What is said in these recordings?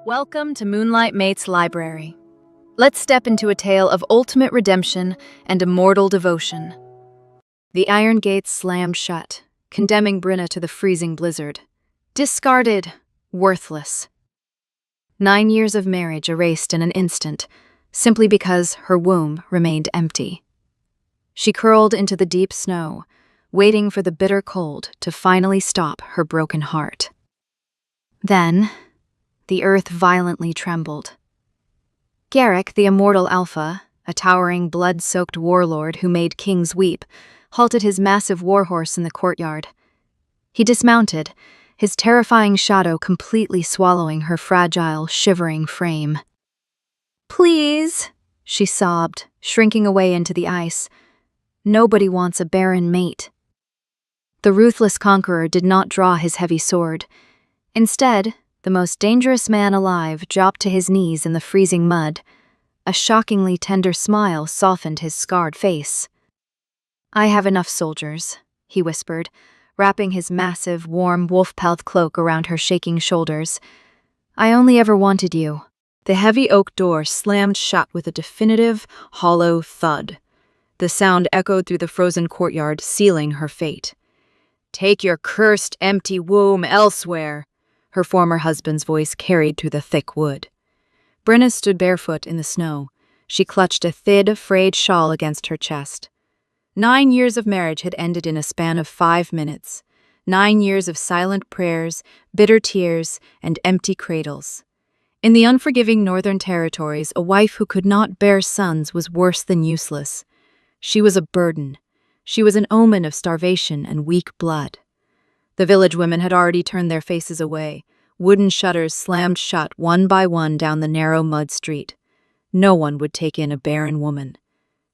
Welcome to Moonlight Mate's Library. Let's step into a tale of ultimate redemption and immortal devotion. The iron gates slammed shut, condemning Brenna to the freezing blizzard. Discarded, worthless. 9 years of marriage erased in an instant, simply because her womb remained empty. She curled into the deep snow, waiting for the bitter cold to finally stop her broken heart. Then, the earth violently trembled. Garrick, the immortal Alpha, a towering, blood-soaked warlord who made kings weep, halted his massive warhorse in the courtyard. He dismounted, his terrifying shadow completely swallowing her fragile, shivering frame. "Please," she sobbed, shrinking away into the ice. "Nobody wants a barren mate." The ruthless conqueror did not draw his heavy sword. Instead, the most dangerous man alive dropped to his knees in the freezing mud. A shockingly tender smile softened his scarred face. "I have enough soldiers," he whispered, wrapping his massive, warm wolf-pelt cloak around her shaking shoulders. "I only ever wanted you." The heavy oak door slammed shut with a definitive, hollow thud. The sound echoed through the frozen courtyard, sealing her fate. "Take your cursed, empty womb elsewhere," her former husband's voice carried through the thick wood. Brenna stood barefoot in the snow. She clutched a thin, frayed shawl against her chest. 9 years of marriage had ended in a span of 5 minutes. 9 years of silent prayers, bitter tears, and empty cradles. In the unforgiving Northern Territories, a wife who could not bear sons was worse than useless. She was a burden. She was an omen of starvation and weak blood. The village women had already turned their faces away. Wooden shutters slammed shut one by one down the narrow mud street. No one would take in a barren woman.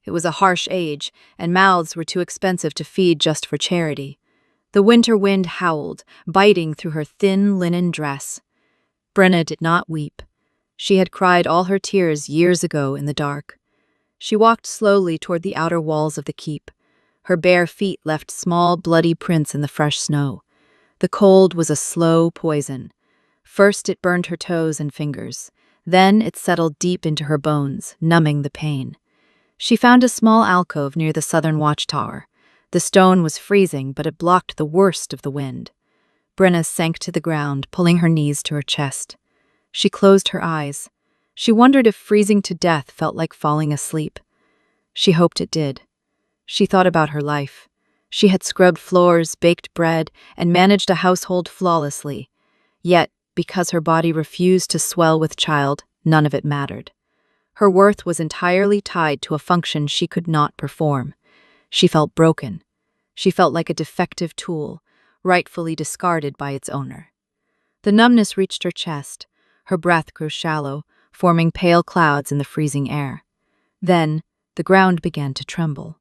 It was a harsh age, and mouths were too expensive to feed just for charity. The winter wind howled, biting through her thin linen dress. Brenna did not weep. She had cried all her tears years ago in the dark. She walked slowly toward the outer walls of the keep. Her bare feet left small, bloody prints in the fresh snow. The cold was a slow poison. First it burned her toes and fingers. Then it settled deep into her bones, numbing the pain. She found a small alcove near the southern watchtower. The stone was freezing, but it blocked the worst of the wind. Brenna sank to the ground, pulling her knees to her chest. She closed her eyes. She wondered if freezing to death felt like falling asleep. She hoped it did. She thought about her life. She had scrubbed floors, baked bread, and managed a household flawlessly. Yet, because her body refused to swell with child, none of it mattered. Her worth was entirely tied to a function she could not perform. She felt broken. She felt like a defective tool, rightfully discarded by its owner. The numbness reached her chest. Her breath grew shallow, forming pale clouds in the freezing air. Then, the ground began to tremble.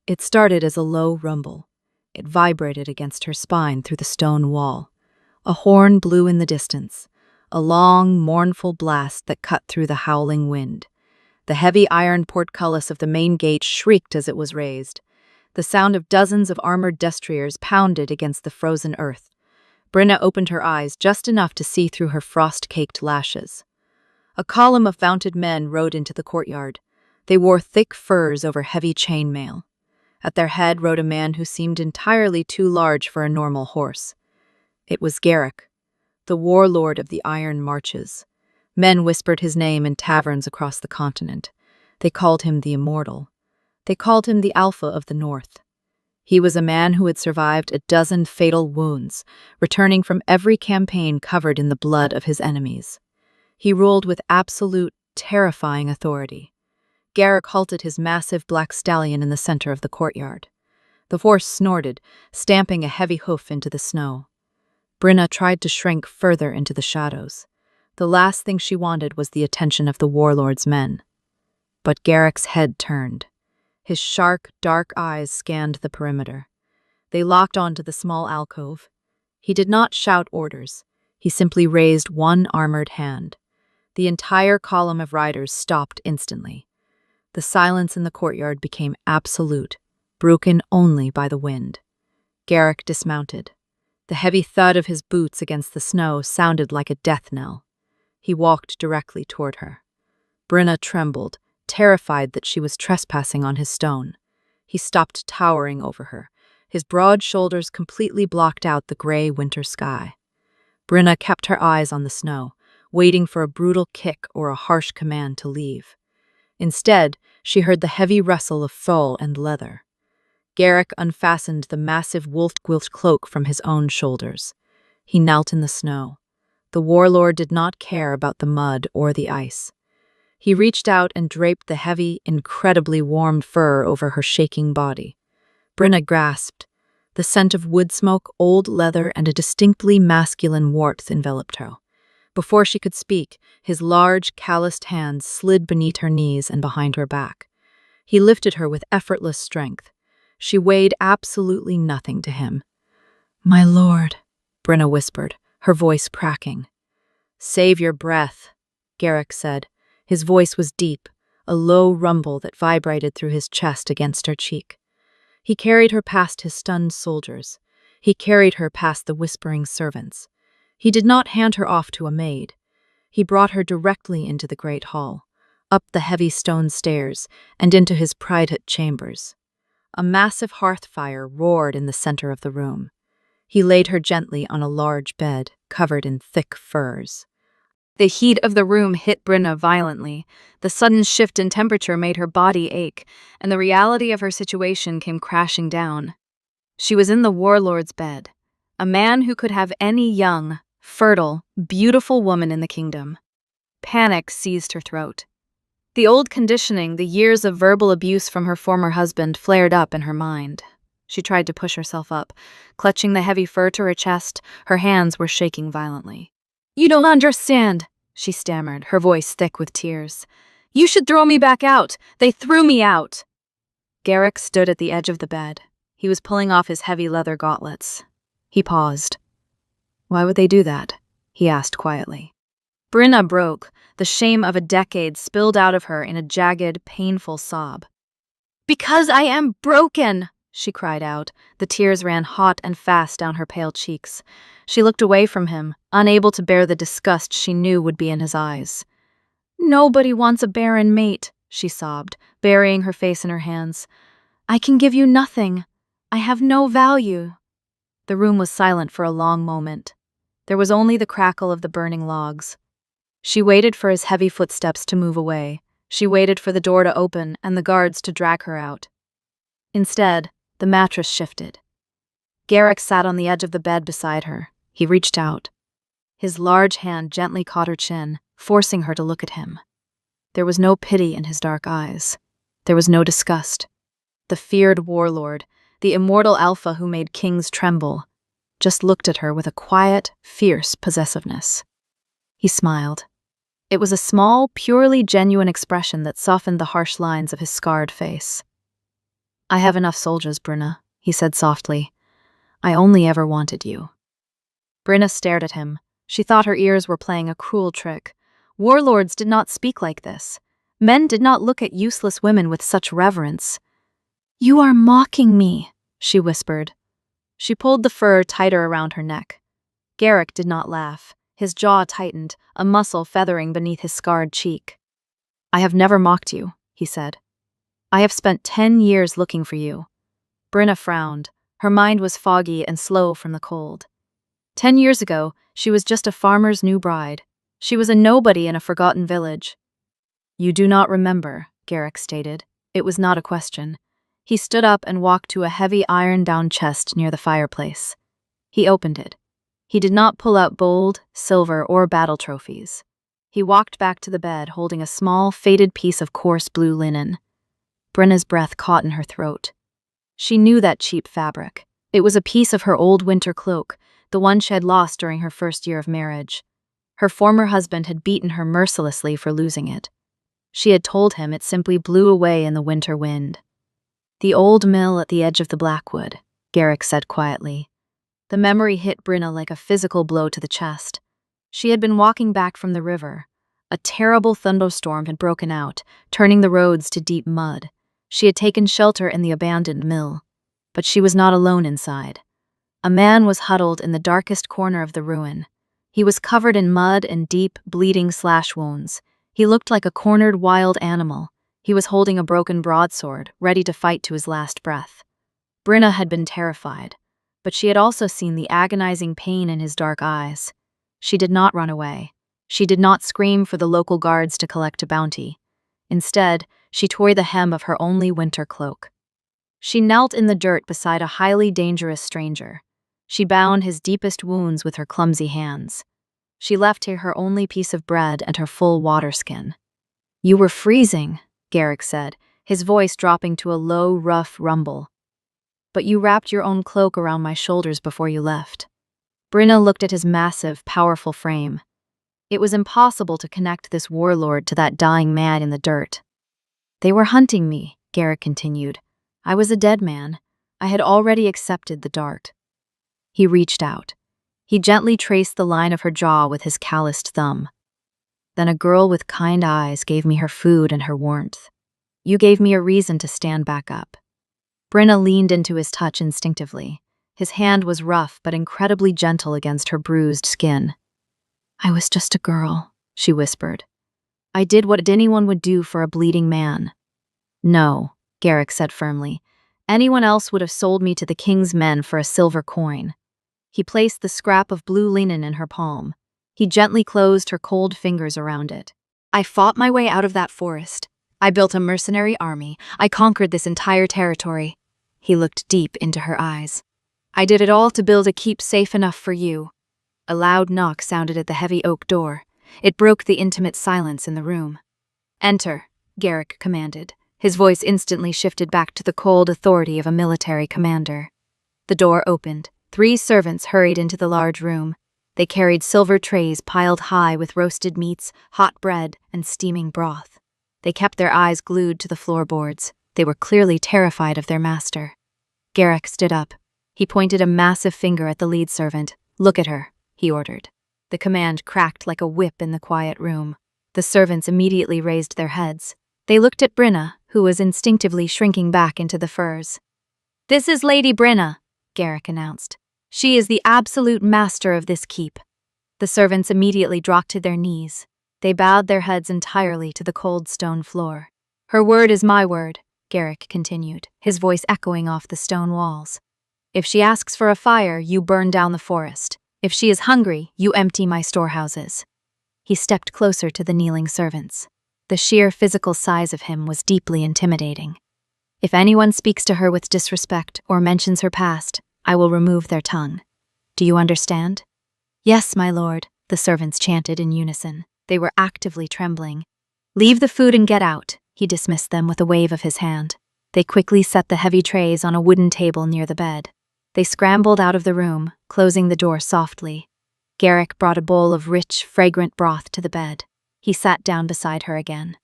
It started as a low rumble. It vibrated against her spine through the stone wall. A horn blew in the distance, a long, mournful blast that cut through the howling wind. The heavy iron portcullis of the main gate shrieked as it was raised. The sound of dozens of armored destriers pounded against the frozen earth. Brenna opened her eyes just enough to see through her frost-caked lashes. A column of mounted men rode into the courtyard. They wore thick furs over heavy chainmail. At their head rode a man who seemed entirely too large for a normal horse. It was Garrick, the warlord of the Iron Marches. Men whispered his name in taverns across the continent. They called him the Immortal. They called him the Alpha of the North. He was a man who had survived a dozen fatal wounds, returning from every campaign covered in the blood of his enemies. He ruled with absolute, terrifying authority. Garrick halted his massive black stallion in the center of the courtyard. The horse snorted, stamping a heavy hoof into the snow. Brenna tried to shrink further into the shadows. The last thing she wanted was the attention of the warlord's men. But Garrick's head turned. His sharp, dark eyes scanned the perimeter. They locked onto the small alcove. He did not shout orders. He simply raised one armored hand. The entire column of riders stopped instantly. The silence in the courtyard became absolute, broken only by the wind. Garrick dismounted. The heavy thud of his boots against the snow sounded like a death knell. He walked directly toward her. Brenna trembled, terrified that she was trespassing on his stone. He stopped towering over her. His broad shoulders completely blocked out the gray winter sky. Brenna kept her eyes on the snow, waiting for a brutal kick or a harsh command to leave. Instead, she heard the heavy rustle of fur and leather. Garrick unfastened the massive wolf-quilt cloak from his own shoulders. He knelt in the snow. The warlord did not care about the mud or the ice. He reached out and draped the heavy, incredibly warm fur over her shaking body. Brenna grasped. The scent of wood smoke, old leather, and a distinctly masculine warmth enveloped her. Before she could speak, his large, calloused hands slid beneath her knees and behind her back. He lifted her with effortless strength. She weighed absolutely nothing to him. "My lord," Brenna whispered, her voice cracking. "Save your breath," Garrick said. His voice was deep, a low rumble that vibrated through his chest against her cheek. He carried her past his stunned soldiers. He carried her past the whispering servants. He did not hand her off to a maid. He brought her directly into the great hall, up the heavy stone stairs, and into his private chambers. A massive hearth fire roared in the center of the room. He laid her gently on a large bed, covered in thick furs. The heat of the room hit Brenna violently. The sudden shift in temperature made her body ache, and the reality of her situation came crashing down. She was in the warlord's bed, a man who could have any young, fertile, beautiful woman in the kingdom. Panic seized her throat. The old conditioning, the years of verbal abuse from her former husband, flared up in her mind. She tried to push herself up. Clutching the heavy fur to her chest, her hands were shaking violently. "You don't understand," she stammered, her voice thick with tears. "You should throw me back out. They threw me out." Garrick stood at the edge of the bed. He was pulling off his heavy leather gauntlets. He paused. "Why would they do that?" he asked quietly. Brenna broke. The shame of a decade spilled out of her in a jagged, painful sob. "Because I am broken!" she cried out. The tears ran hot and fast down her pale cheeks. She looked away from him, unable to bear the disgust she knew would be in his eyes. "Nobody wants a barren mate," she sobbed, burying her face in her hands. "I can give you nothing. I have no value." The room was silent for a long moment. There was only the crackle of the burning logs. She waited for his heavy footsteps to move away. She waited for the door to open and the guards to drag her out. Instead, the mattress shifted. Garrick sat on the edge of the bed beside her. He reached out. His large hand gently caught her chin, forcing her to look at him. There was no pity in his dark eyes. There was no disgust. The feared warlord, the immortal alpha who made kings tremble, just looked at her with a quiet, fierce possessiveness. He smiled. It was a small, purely genuine expression that softened the harsh lines of his scarred face. "I have enough soldiers, Brenna," he said softly. "I only ever wanted you." Brenna stared at him. She thought her ears were playing a cruel trick. Warlords did not speak like this. Men did not look at useless women with such reverence. "You are mocking me," she whispered. She pulled the fur tighter around her neck. Garrick did not laugh. His jaw tightened, a muscle feathering beneath his scarred cheek. "I have never mocked you," he said. "I have spent 10 years looking for you." Brenna frowned. Her mind was foggy and slow from the cold. 10 years ago, she was just a farmer's new bride. She was a nobody in a forgotten village. "You do not remember," Garrick stated. It was not a question. He stood up and walked to a heavy iron-bound chest near the fireplace. He opened it. He did not pull out gold, silver, or battle trophies. He walked back to the bed, holding a small, faded piece of coarse blue linen. Brenna's breath caught in her throat. She knew that cheap fabric. It was a piece of her old winter cloak, the one she had lost during her first year of marriage. Her former husband had beaten her mercilessly for losing it. She had told him it simply blew away in the winter wind. "The old mill at the edge of the Blackwood," Garrick said quietly. The memory hit Brenna like a physical blow to the chest. She had been walking back from the river. A terrible thunderstorm had broken out, turning the roads to deep mud. She had taken shelter in the abandoned mill. But she was not alone inside. A man was huddled in the darkest corner of the ruin. He was covered in mud and deep, bleeding slash wounds. He looked like a cornered wild animal. He was holding a broken broadsword, ready to fight to his last breath. Brenna had been terrified, but she had also seen the agonizing pain in his dark eyes. She did not run away. She did not scream for the local guards to collect a bounty. Instead, she tore the hem of her only winter cloak. She knelt in the dirt beside a highly dangerous stranger. She bound his deepest wounds with her clumsy hands. She left here her only piece of bread and her full water skin. "You were freezing," Garrick said, his voice dropping to a low, rough rumble. "But you wrapped your own cloak around my shoulders before you left." Brenna looked at his massive, powerful frame. It was impossible to connect this warlord to that dying man in the dirt. "They were hunting me," Garrick continued. "I was a dead man. I had already accepted the dart." He reached out. He gently traced the line of her jaw with his calloused thumb. "Then a girl with kind eyes gave me her food and her warmth. You gave me a reason to stand back up." Brenna leaned into his touch instinctively. His hand was rough but incredibly gentle against her bruised skin. "I was just a girl," she whispered. "I did what anyone would do for a bleeding man." "No," Garrick said firmly. "Anyone else would have sold me to the king's men for a silver coin." He placed the scrap of blue linen in her palm. He gently closed her cold fingers around it. "I fought my way out of that forest. I built a mercenary army. I conquered this entire territory." He looked deep into her eyes. "I did it all to build a keep safe enough for you." A loud knock sounded at the heavy oak door. It broke the intimate silence in the room. "Enter," Garrick commanded. His voice instantly shifted back to the cold authority of a military commander. The door opened. 3 servants hurried into the large room. They carried silver trays piled high with roasted meats, hot bread, and steaming broth. They kept their eyes glued to the floorboards. They were clearly terrified of their master. Garrick stood up. He pointed a massive finger at the lead servant. "Look at her," he ordered. The command cracked like a whip in the quiet room. The servants immediately raised their heads. They looked at Brenna, who was instinctively shrinking back into the furs. "This is Lady Brenna," Garrick announced. "She is the absolute master of this keep." The servants immediately dropped to their knees. They bowed their heads entirely to the cold stone floor. "Her word is my word," Garrick continued, his voice echoing off the stone walls. "If she asks for a fire, you burn down the forest. If she is hungry, you empty my storehouses." He stepped closer to the kneeling servants. The sheer physical size of him was deeply intimidating. "If anyone speaks to her with disrespect or mentions her past, I will remove their tongue. Do you understand?" "Yes, my lord," the servants chanted in unison. They were actively trembling. "Leave the food and get out," he dismissed them with a wave of his hand. They quickly set the heavy trays on a wooden table near the bed. They scrambled out of the room, closing the door softly. Garrick brought a bowl of rich, fragrant broth to the bed. He sat down beside her again.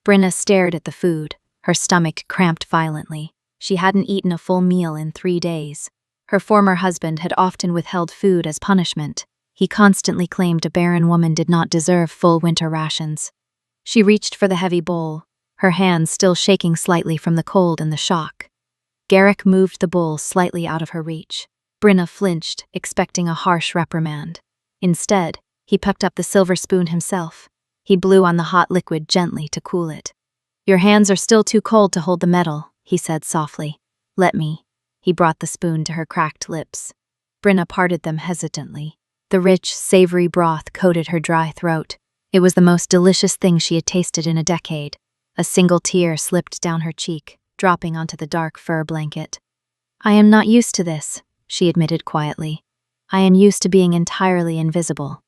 Brenna stared at the food, her stomach cramped violently. She hadn't eaten a full meal in 3 days. Her former husband had often withheld food as punishment. He constantly claimed a barren woman did not deserve full winter rations. She reached for the heavy bowl, her hands still shaking slightly from the cold and the shock. Garrick moved the bowl slightly out of her reach. Brenna flinched, expecting a harsh reprimand. Instead, he picked up the silver spoon himself. He blew on the hot liquid gently to cool it. "Your hands are still too cold to hold the metal," he said softly. "Let me." He brought the spoon to her cracked lips. Brenna parted them hesitantly. The rich, savory broth coated her dry throat. It was the most delicious thing she had tasted in a decade. A single tear slipped down her cheek, dropping onto the dark fur blanket. "I am not used to this," she admitted quietly. "I am used to being entirely invisible."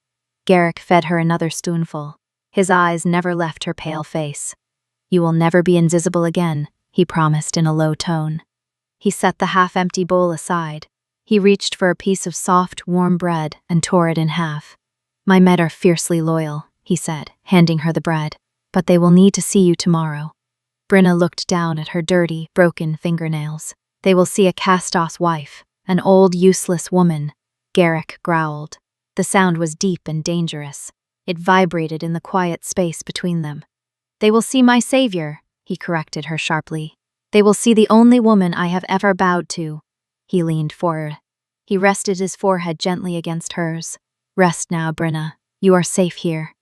Garrick fed her another spoonful. His eyes never left her pale face. "You will never be invisible again," he promised in a low tone. He set the half-empty bowl aside. He reached for a piece of soft, warm bread and tore it in half. "My men are fiercely loyal," he said, handing her the bread. "But they will need to see you tomorrow." Brenna looked down at her dirty, broken fingernails. "They will see a cast-off wife, an old, useless woman." Garrick growled. The sound was deep and dangerous. It vibrated in the quiet space between them. "They will see my savior," he corrected her sharply. "They will see the only woman I have ever bowed to." He leaned forward. He rested his forehead gently against hers. Rest now, Brenna. You are safe here.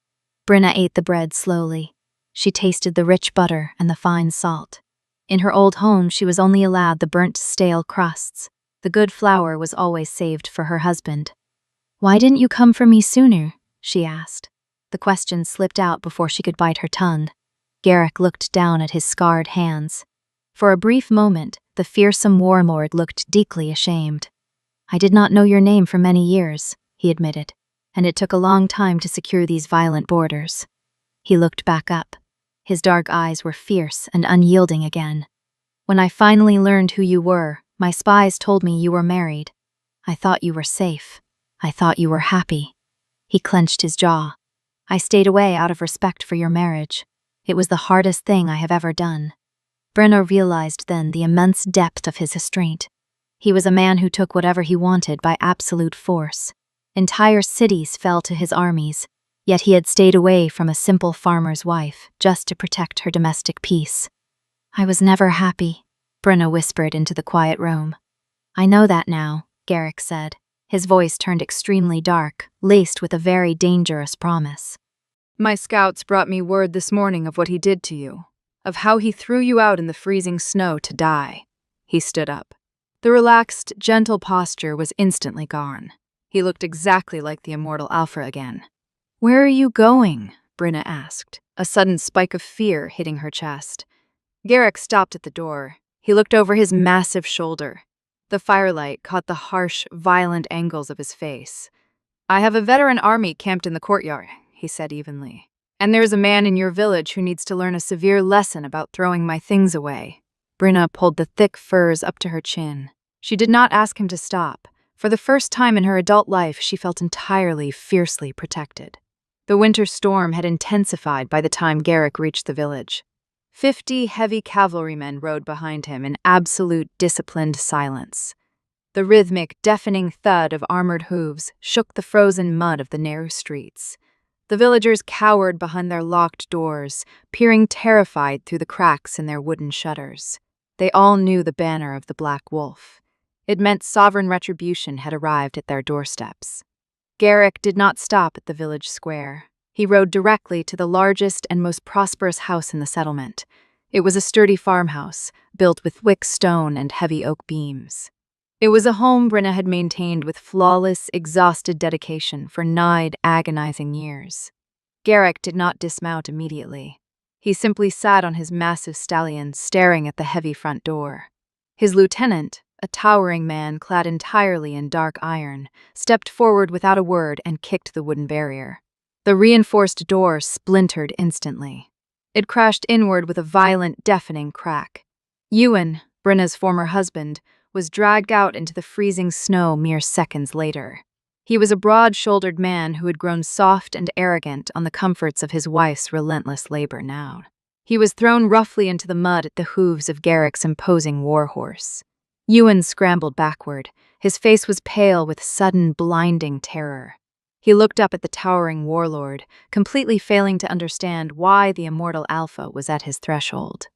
Brenna ate the bread slowly. She tasted the rich butter and the fine salt. In her old home, she was only allowed the burnt, stale crusts. The good flour was always saved for her husband. "Why didn't you come for me sooner?" she asked. The question slipped out before she could bite her tongue. Garrick looked down at his scarred hands. For a brief moment, the fearsome warlord looked deeply ashamed. "I did not know your name for many years," he admitted, "and it took a long time to secure these violent borders." He looked back up. His dark eyes were fierce and unyielding again. "When I finally learned who you were, my spies told me you were married. I thought you were safe. I thought you were happy." He clenched his jaw. "I stayed away out of respect for your marriage. It was the hardest thing I have ever done." Brenna realized then the immense depth of his restraint. He was a man who took whatever he wanted by absolute force. Entire cities fell to his armies, yet he had stayed away from a simple farmer's wife just to protect her domestic peace. "I was never happy," Brenna whispered into the quiet room. "I know that now," Garrick said. His voice turned extremely dark, laced with a very dangerous promise. "My scouts brought me word this morning of what he did to you, of how he threw you out in the freezing snow to die." He stood up. The relaxed, gentle posture was instantly gone. He looked exactly like the immortal Alpha again. "Where are you going?" Brenna asked, a sudden spike of fear hitting her chest. Garrick stopped at the door. He looked over his massive shoulder. The firelight caught the harsh, violent angles of his face. "I have a veteran army camped in the courtyard," he said evenly. "And there's a man in your village who needs to learn a severe lesson about throwing my things away." Brenna pulled the thick furs up to her chin. She did not ask him to stop. For the first time in her adult life, she felt entirely, fiercely protected. The winter storm had intensified by the time Garrick reached the village. 50 heavy cavalrymen rode behind him in absolute, disciplined silence. The rhythmic, deafening thud of armored hooves shook the frozen mud of the narrow streets. The villagers cowered behind their locked doors, peering terrified through the cracks in their wooden shutters. They all knew the banner of the Black Wolf. It meant sovereign retribution had arrived at their doorsteps. Garrick did not stop at the village square. He rode directly to the largest and most prosperous house in the settlement. It was a sturdy farmhouse, built with thick stone and heavy oak beams. It was a home Brenna had maintained with flawless, exhausted dedication for 9 agonizing years. Garrick did not dismount immediately. He simply sat on his massive stallion, staring at the heavy front door. His lieutenant, a towering man clad entirely in dark iron, stepped forward without a word and kicked the wooden barrier. The reinforced door splintered instantly. It crashed inward with a violent, deafening crack. Ewan, Brenna's former husband, was dragged out into the freezing snow mere seconds later. He was a broad-shouldered man who had grown soft and arrogant on the comforts of his wife's relentless labor now. He was thrown roughly into the mud at the hooves of Garrick's imposing warhorse. Ewan scrambled backward. His face was pale with sudden, blinding terror. He looked up at the towering warlord, completely failing to understand why the immortal Alpha was at his threshold.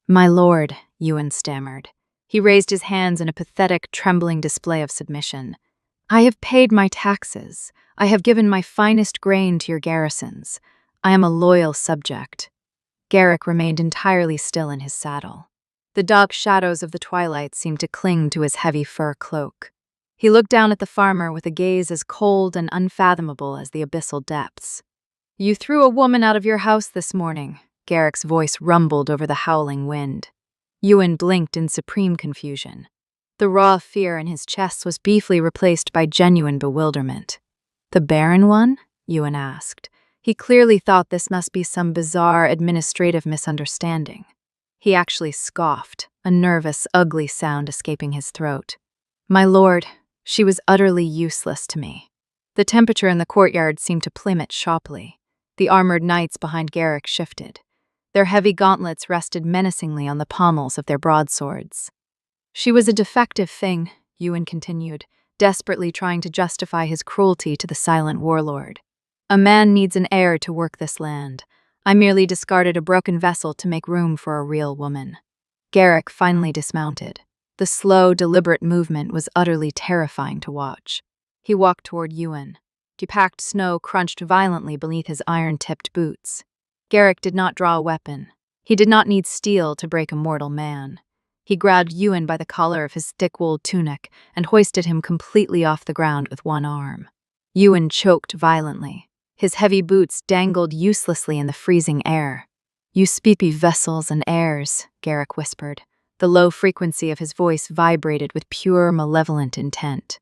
"My lord," Ewan stammered. He raised his hands in a pathetic, trembling display of submission. "I have paid my taxes. I have given my finest grain to your garrisons. I am a loyal subject." Garrick remained entirely still in his saddle. The dark shadows of the twilight seemed to cling to his heavy fur cloak. He looked down at the farmer with a gaze as cold and unfathomable as the abyssal depths. "You threw a woman out of your house this morning," Garrick's voice rumbled over the howling wind. Ewan blinked in supreme confusion. The raw fear in his chest was briefly replaced by genuine bewilderment. "The barren one?" Ewan asked. He clearly thought this must be some bizarre administrative misunderstanding. He actually scoffed, a nervous, ugly sound escaping his throat. "My lord, she was utterly useless to me." The temperature in the courtyard seemed to plummet sharply. The armored knights behind Garrick shifted. Their heavy gauntlets rested menacingly on the pommels of their broadswords. "She was a defective thing," Ewan continued, desperately trying to justify his cruelty to the silent warlord. "A man needs an heir to work this land. I merely discarded a broken vessel to make room for a real woman." Garrick finally dismounted. The slow, deliberate movement was utterly terrifying to watch. He walked toward Ewan. Packed snow crunched violently beneath his iron-tipped boots. Garrick did not draw a weapon. He did not need steel to break a mortal man. He grabbed Ewan by the collar of his thick-wooled tunic and hoisted him completely off the ground with one arm. Ewan choked violently. His heavy boots dangled uselessly in the freezing air. "You speepy vessels and airs," Garrick whispered. The low frequency of his voice vibrated with pure, malevolent intent.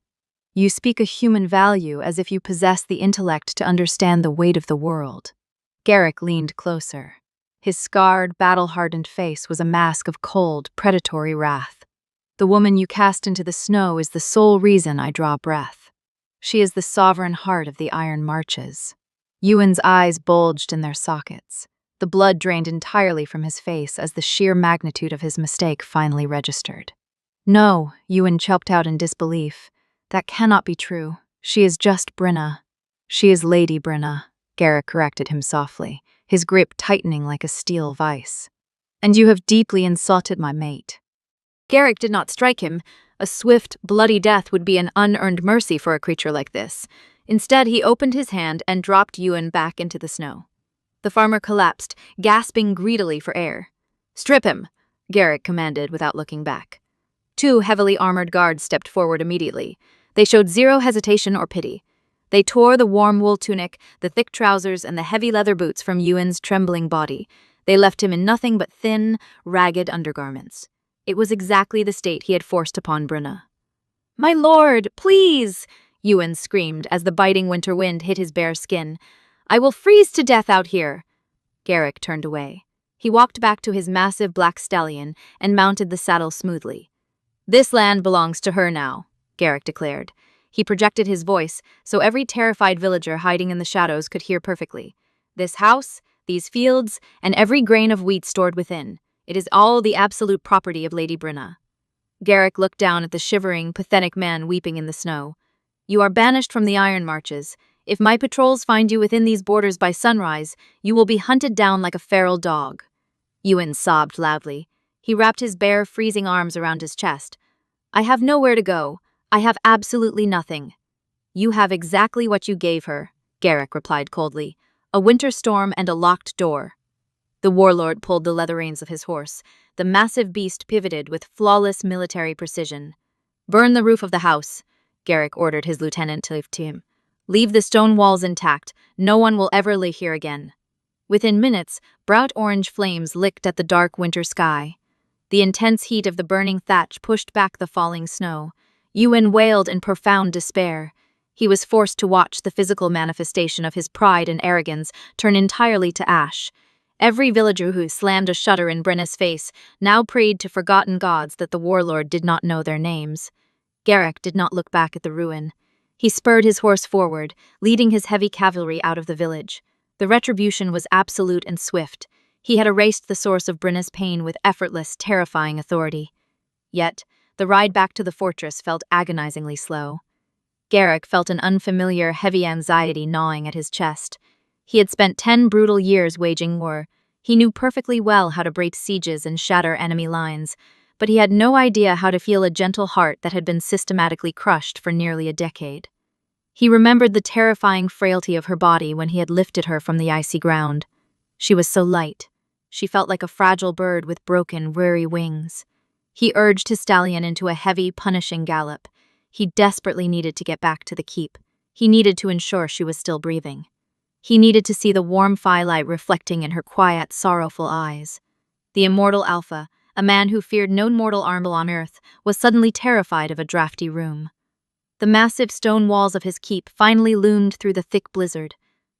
"You speak a human value as if you possess the intellect to understand the weight of the world." Garrick leaned closer. His scarred, battle-hardened face was a mask of cold, predatory wrath. "The woman you cast into the snow is the sole reason I draw breath. She is the sovereign heart of the Iron Marches." Ewan's eyes bulged in their sockets. The blood drained entirely from his face as the sheer magnitude of his mistake finally registered. "No," Ewan choked out in disbelief. "That cannot be true. She is just Brenna." "She is Lady Brenna," Garrick corrected him softly, his grip tightening like a steel vice. "And you have deeply insulted my mate." Garrick did not strike him. A swift, bloody death would be an unearned mercy for a creature like this. Instead, he opened his hand and dropped Ewan back into the snow. The farmer collapsed, gasping greedily for air. "Strip him," Garrick commanded without looking back. Two heavily armored guards stepped forward immediately. They showed zero hesitation or pity. They tore the warm wool tunic, the thick trousers, and the heavy leather boots from Ewan's trembling body. They left him in nothing but thin, ragged undergarments. It was exactly the state he had forced upon Brenna. "My lord, please!" Ewan screamed as the biting winter wind hit his bare skin. "I will freeze to death out here." Garrick turned away. He walked back to his massive black stallion and mounted the saddle smoothly. "This land belongs to her now," Garrick declared. He projected his voice so every terrified villager hiding in the shadows could hear perfectly. "This house, these fields, and every grain of wheat stored within. It is all the absolute property of Lady Brenna." Garrick looked down at the shivering, pathetic man weeping in the snow. "You are banished from the Iron Marches. If my patrols find you within these borders by sunrise, you will be hunted down like a feral dog." Ewan sobbed loudly. He wrapped his bare, freezing arms around his chest. "I have nowhere to go. I have absolutely nothing." "You have exactly what you gave her," Garrick replied coldly. "A winter storm and a locked door." The warlord pulled the leather reins of his horse. The massive beast pivoted with flawless military precision. "Burn the roof of the house," Garrick ordered his lieutenant to him. "Leave the stone walls intact. No one will ever lay here again." Within minutes, bright orange flames licked at the dark winter sky. The intense heat of the burning thatch pushed back the falling snow. Ewan wailed in profound despair. He was forced to watch the physical manifestation of his pride and arrogance turn entirely to ash. Every villager who slammed a shutter in Brenna's face now prayed to forgotten gods that the warlord did not know their names. Garrick did not look back at the ruin. He spurred his horse forward, leading his heavy cavalry out of the village. The retribution was absolute and swift. He had erased the source of Brenna's pain with effortless, terrifying authority. Yet, the ride back to the fortress felt agonizingly slow. Garrick felt an unfamiliar, heavy anxiety gnawing at his chest. He had spent 10 brutal years waging war. He knew perfectly well how to break sieges and shatter enemy lines, but he had no idea how to feel a gentle heart that had been systematically crushed for nearly a decade. He remembered the terrifying frailty of her body when he had lifted her from the icy ground. She was so light. She felt like a fragile bird with broken, weary wings. He urged his stallion into a heavy, punishing gallop. He desperately needed to get back to the keep. He needed to ensure she was still breathing. He needed to see the warm firelight reflecting in her quiet, sorrowful eyes. The immortal Alpha, a man who feared no mortal arm on earth, was suddenly terrified of a drafty room. The massive stone walls of his keep finally loomed through the thick blizzard.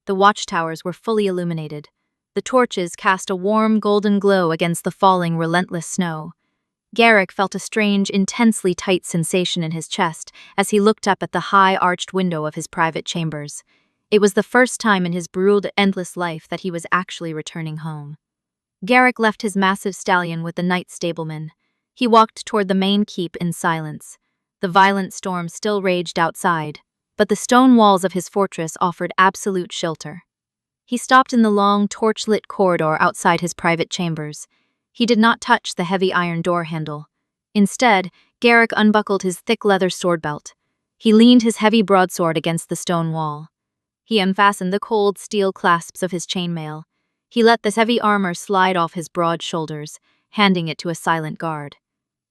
The watchtowers were fully illuminated. The torches cast a warm, golden glow against the falling, relentless snow. Garrick felt a strange, intensely tight sensation in his chest as he looked up at the high, arched window of his private chambers. It was the first time in his brutal, endless life that he was actually returning home. Garrick left his massive stallion with the night stableman. He walked toward the main keep in silence. The violent storm still raged outside, but the stone walls of his fortress offered absolute shelter. He stopped in the long, torch-lit corridor outside his private chambers. He did not touch the heavy iron door handle. Instead, Garrick unbuckled his thick leather sword belt. He leaned his heavy broadsword against the stone wall. He unfastened the cold steel clasps of his chainmail. He let the heavy armor slide off his broad shoulders, handing it to a silent guard.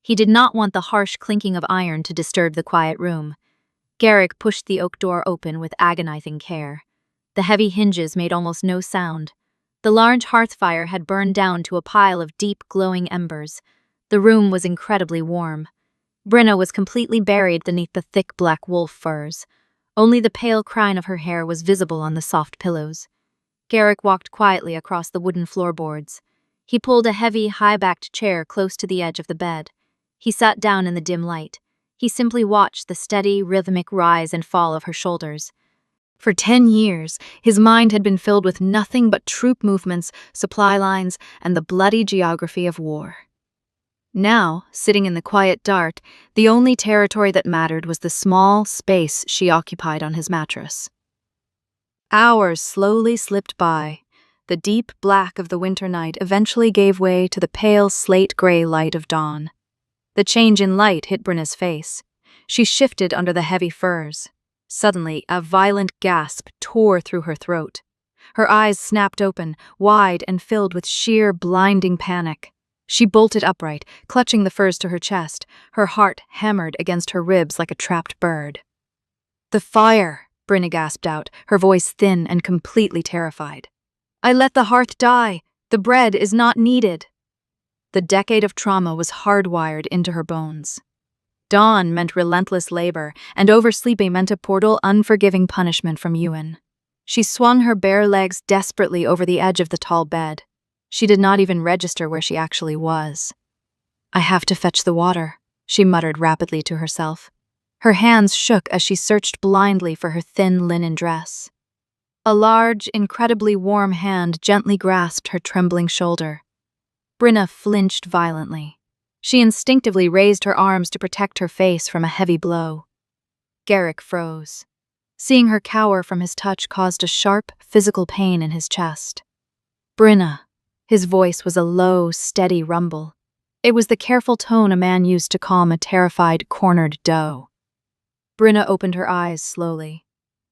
He did not want the harsh clinking of iron to disturb the quiet room. Garrick pushed the oak door open with agonizing care. The heavy hinges made almost no sound. The large hearth fire had burned down to a pile of deep, glowing embers. The room was incredibly warm. Brenna was completely buried beneath the thick black wolf furs. Only the pale crine of her hair was visible on the soft pillows. Garrick walked quietly across the wooden floorboards. He pulled a heavy, high-backed chair close to the edge of the bed. He sat down in the dim light. He simply watched the steady, rhythmic rise and fall of her shoulders. For 10 years, his mind had been filled with nothing but troop movements, supply lines, and the bloody geography of war. Now, sitting in the quiet dark, the only territory that mattered was the small space she occupied on his mattress. Hours slowly slipped by. The deep black of the winter night eventually gave way to the pale slate-gray light of dawn. The change in light hit Brenna's face. She shifted under the heavy furs. Suddenly, a violent gasp tore through her throat. Her eyes snapped open, wide and filled with sheer, blinding panic. She bolted upright, clutching the furs to her chest, her heart hammered against her ribs like a trapped bird. "The fire!" Brenna gasped out, her voice thin and completely terrified. "I let the hearth die. The bread is not needed." The decade of trauma was hardwired into her bones. Dawn meant relentless labor, and oversleeping meant a portal unforgiving punishment from Ewan. She swung her bare legs desperately over the edge of the tall bed. She did not even register where she actually was. "I have to fetch the water," she muttered rapidly to herself. Her hands shook as she searched blindly for her thin linen dress. A large, incredibly warm hand gently grasped her trembling shoulder. Brenna flinched violently. She instinctively raised her arms to protect her face from a heavy blow. Garrick froze. Seeing her cower from his touch caused a sharp, physical pain in his chest. "Brenna." His voice was a low, steady rumble. It was the careful tone a man used to calm a terrified, cornered doe. Brenna opened her eyes slowly.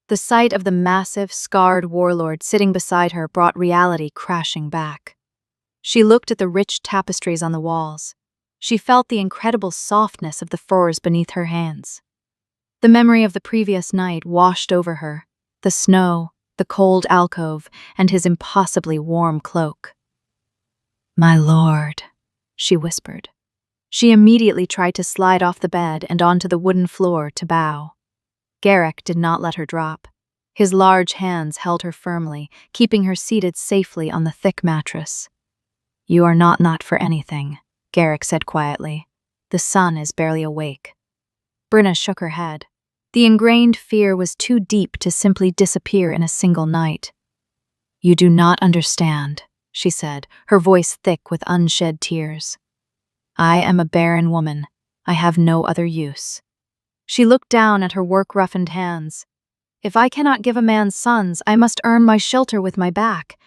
The sight of the massive, scarred warlord sitting beside her brought reality crashing back. She looked at the rich tapestries on the walls. She felt the incredible softness of the furs beneath her hands. The memory of the previous night washed over her, the snow, the cold alcove, and his impossibly warm cloak. "My lord," she whispered. She immediately tried to slide off the bed and onto the wooden floor to bow. Garrick did not let her drop. His large hands held her firmly, keeping her seated safely on the thick mattress. "You are not for anything," Garrick said quietly. "The sun is barely awake." Brenna shook her head. The ingrained fear was too deep to simply disappear in a single night. "You do not understand," she said, her voice thick with unshed tears. "I am a barren woman. I have no other use." She looked down at her work-roughened hands. "If I cannot give a man sons, I must earn my shelter with my back.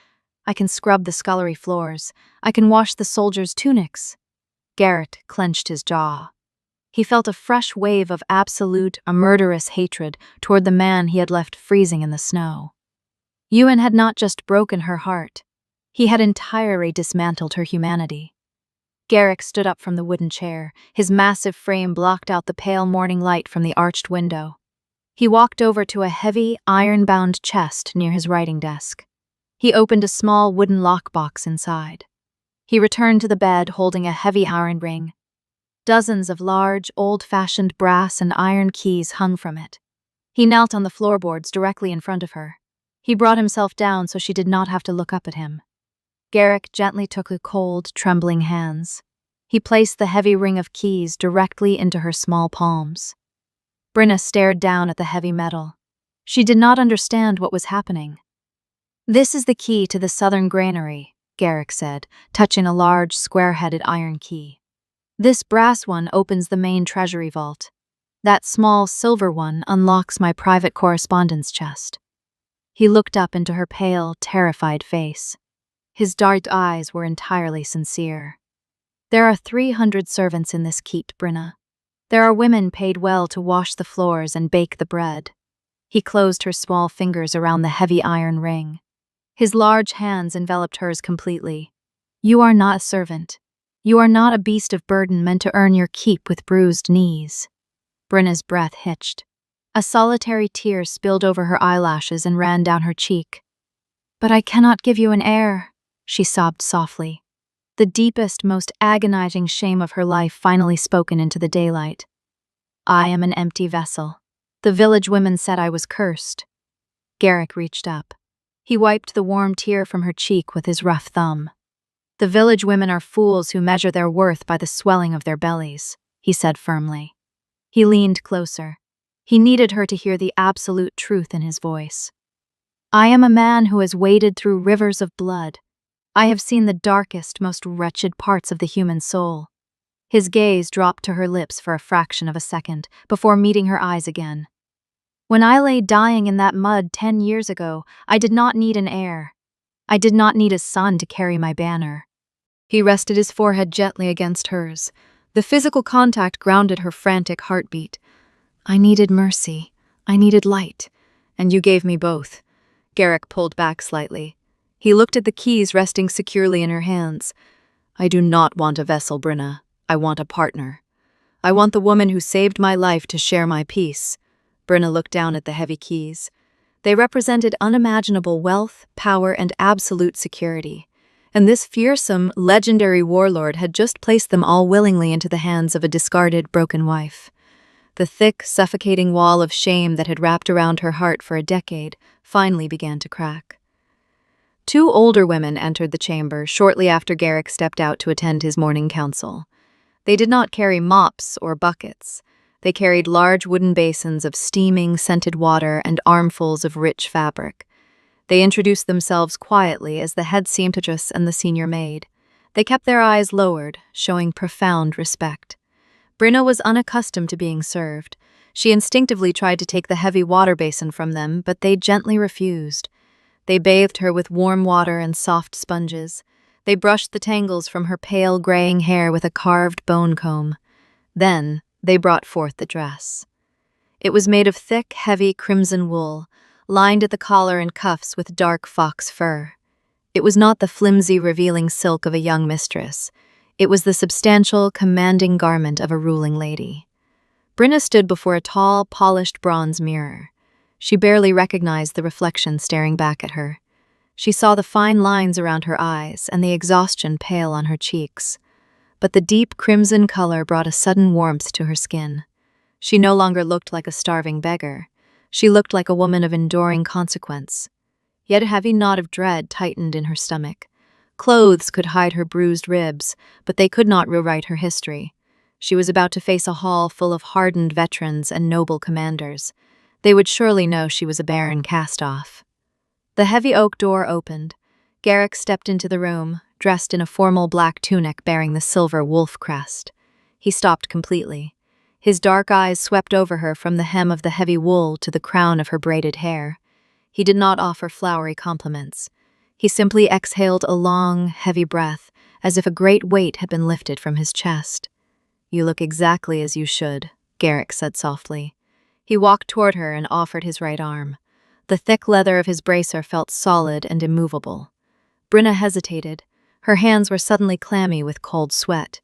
I can scrub the scullery floors. I can wash the soldiers' tunics." Garrett clenched his jaw. He felt a fresh wave of absolute, murderous hatred toward the man he had left freezing in the snow. Ewan had not just broken her heart. He had entirely dismantled her humanity. Garrick stood up from the wooden chair. His massive frame blocked out the pale morning light from the arched window. He walked over to a heavy, iron-bound chest near his writing desk. He opened a small wooden lockbox inside. He returned to the bed holding a heavy iron ring. Dozens of large, old-fashioned brass and iron keys hung from it. He knelt on the floorboards directly in front of her. He brought himself down so she did not have to look up at him. Garrick gently took the cold, trembling hands. He placed the heavy ring of keys directly into her small palms. Brenna stared down at the heavy metal. She did not understand what was happening. "This is the key to the southern granary," Garrick said, touching a large, square-headed iron key. "This brass one opens the main treasury vault. That small silver one unlocks my private correspondence chest." He looked up into her pale, terrified face. His dark eyes were entirely sincere. "There are 300 servants in this keep, Brenna. There are women paid well to wash the floors and bake the bread." He closed her small fingers around the heavy iron ring. His large hands enveloped hers completely. You are not a servant. You are not a beast of burden meant to earn your keep with bruised knees. Brenna's breath hitched. A solitary tear spilled over her eyelashes and ran down her cheek. But I cannot give you an heir, she sobbed softly. The deepest, most agonizing shame of her life finally spoken into the daylight. I am an empty vessel. The village women said I was cursed. Garrick reached up. He wiped the warm tear from her cheek with his rough thumb. The village women are fools who measure their worth by the swelling of their bellies, he said firmly. He leaned closer. He needed her to hear the absolute truth in his voice. I am a man who has waded through rivers of blood. I have seen the darkest, most wretched parts of the human soul. His gaze dropped to her lips for a fraction of a second, before meeting her eyes again. When I lay dying in that mud 10 years ago, I did not need an heir. I did not need a son to carry my banner. He rested his forehead gently against hers. The physical contact grounded her frantic heartbeat. I needed mercy. I needed light. And you gave me both. Garrick pulled back slightly. He looked at the keys resting securely in her hands. I do not want a vessel, Brenna. I want a partner. I want the woman who saved my life to share my peace. Brenna looked down at the heavy keys. They represented unimaginable wealth, power, and absolute security. And this fearsome, legendary warlord had just placed them all willingly into the hands of a discarded, broken wife. The thick, suffocating wall of shame that had wrapped around her heart for a decade finally began to crack. 2 older women entered the chamber shortly after Garrick stepped out to attend his morning council. They did not carry mops or buckets. They carried large wooden basins of steaming, scented water and armfuls of rich fabric. They introduced themselves quietly as the head seamstress and the senior maid. They kept their eyes lowered, showing profound respect. Brenna was unaccustomed to being served. She instinctively tried to take the heavy water basin from them, but they gently refused. They bathed her with warm water and soft sponges. They brushed the tangles from her pale, graying hair with a carved bone comb. Then they brought forth the dress. It was made of thick, heavy crimson wool, lined at the collar and cuffs with dark fox fur. It was not the flimsy, revealing silk of a young mistress. It was the substantial, commanding garment of a ruling lady. Brenna stood before a tall, polished bronze mirror. She barely recognized the reflection staring back at her. She saw the fine lines around her eyes and the exhaustion pale on her cheeks. But the deep crimson color brought a sudden warmth to her skin. She no longer looked like a starving beggar. She looked like a woman of enduring consequence. Yet a heavy knot of dread tightened in her stomach. Clothes could hide her bruised ribs, but they could not rewrite her history. She was about to face a hall full of hardened veterans and noble commanders. They would surely know she was a barren cast-off. The heavy oak door opened. Garrick stepped into the room, dressed in a formal black tunic bearing the silver wolf crest. He stopped completely. His dark eyes swept over her from the hem of the heavy wool to the crown of her braided hair. He did not offer flowery compliments. He simply exhaled a long, heavy breath, as if a great weight had been lifted from his chest. You look exactly as you should, Garrick said softly. He walked toward her and offered his right arm. The thick leather of his bracer felt solid and immovable. Brenna hesitated. Her hands were suddenly clammy with cold sweat.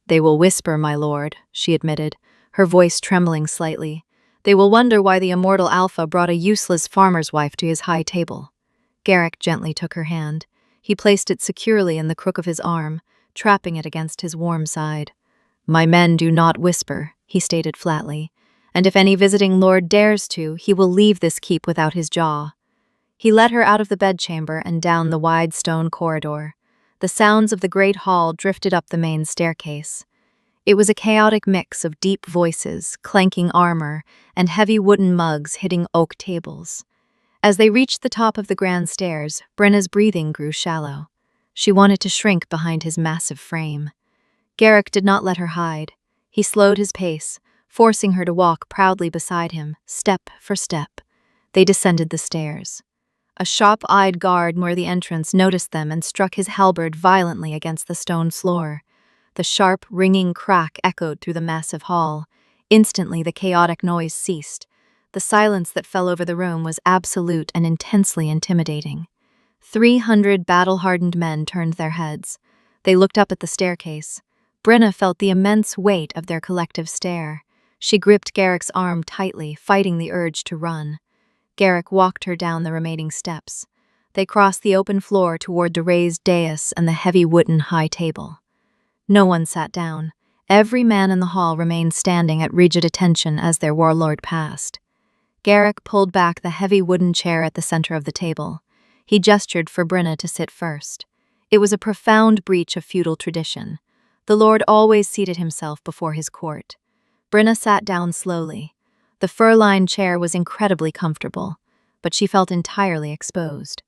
They will whisper, my lord, she admitted, her voice trembling slightly. They will wonder why the immortal Alpha brought a useless farmer's wife to his high table. Garrick gently took her hand. He placed it securely in the crook of his arm, trapping it against his warm side. My men do not whisper, he stated flatly, and if any visiting lord dares to, he will leave this keep without his jaw. He led her out of the bedchamber and down the wide stone corridor. The sounds of the great hall drifted up the main staircase. It was a chaotic mix of deep voices, clanking armor, and heavy wooden mugs hitting oak tables. As they reached the top of the grand stairs, Brenna's breathing grew shallow. She wanted to shrink behind his massive frame. Garrick did not let her hide. He slowed his pace, forcing her to walk proudly beside him, step for step. They descended the stairs. A sharp-eyed guard near the entrance noticed them and struck his halberd violently against the stone floor. The sharp, ringing crack echoed through the massive hall. Instantly, the chaotic noise ceased. The silence that fell over the room was absolute and intensely intimidating. 300 battle-hardened men turned their heads. They looked up at the staircase. Brenna felt the immense weight of their collective stare. She gripped Garrick's arm tightly, fighting the urge to run. Garrick walked her down the remaining steps. They crossed the open floor toward the raised dais and the heavy wooden high table. No one sat down. Every man in the hall remained standing at rigid attention as their warlord passed. Garrick pulled back the heavy wooden chair at the center of the table. He gestured for Brenna to sit first. It was a profound breach of feudal tradition. The lord always seated himself before his court. Brenna sat down slowly. The fur-lined chair was incredibly comfortable, but she felt entirely exposed.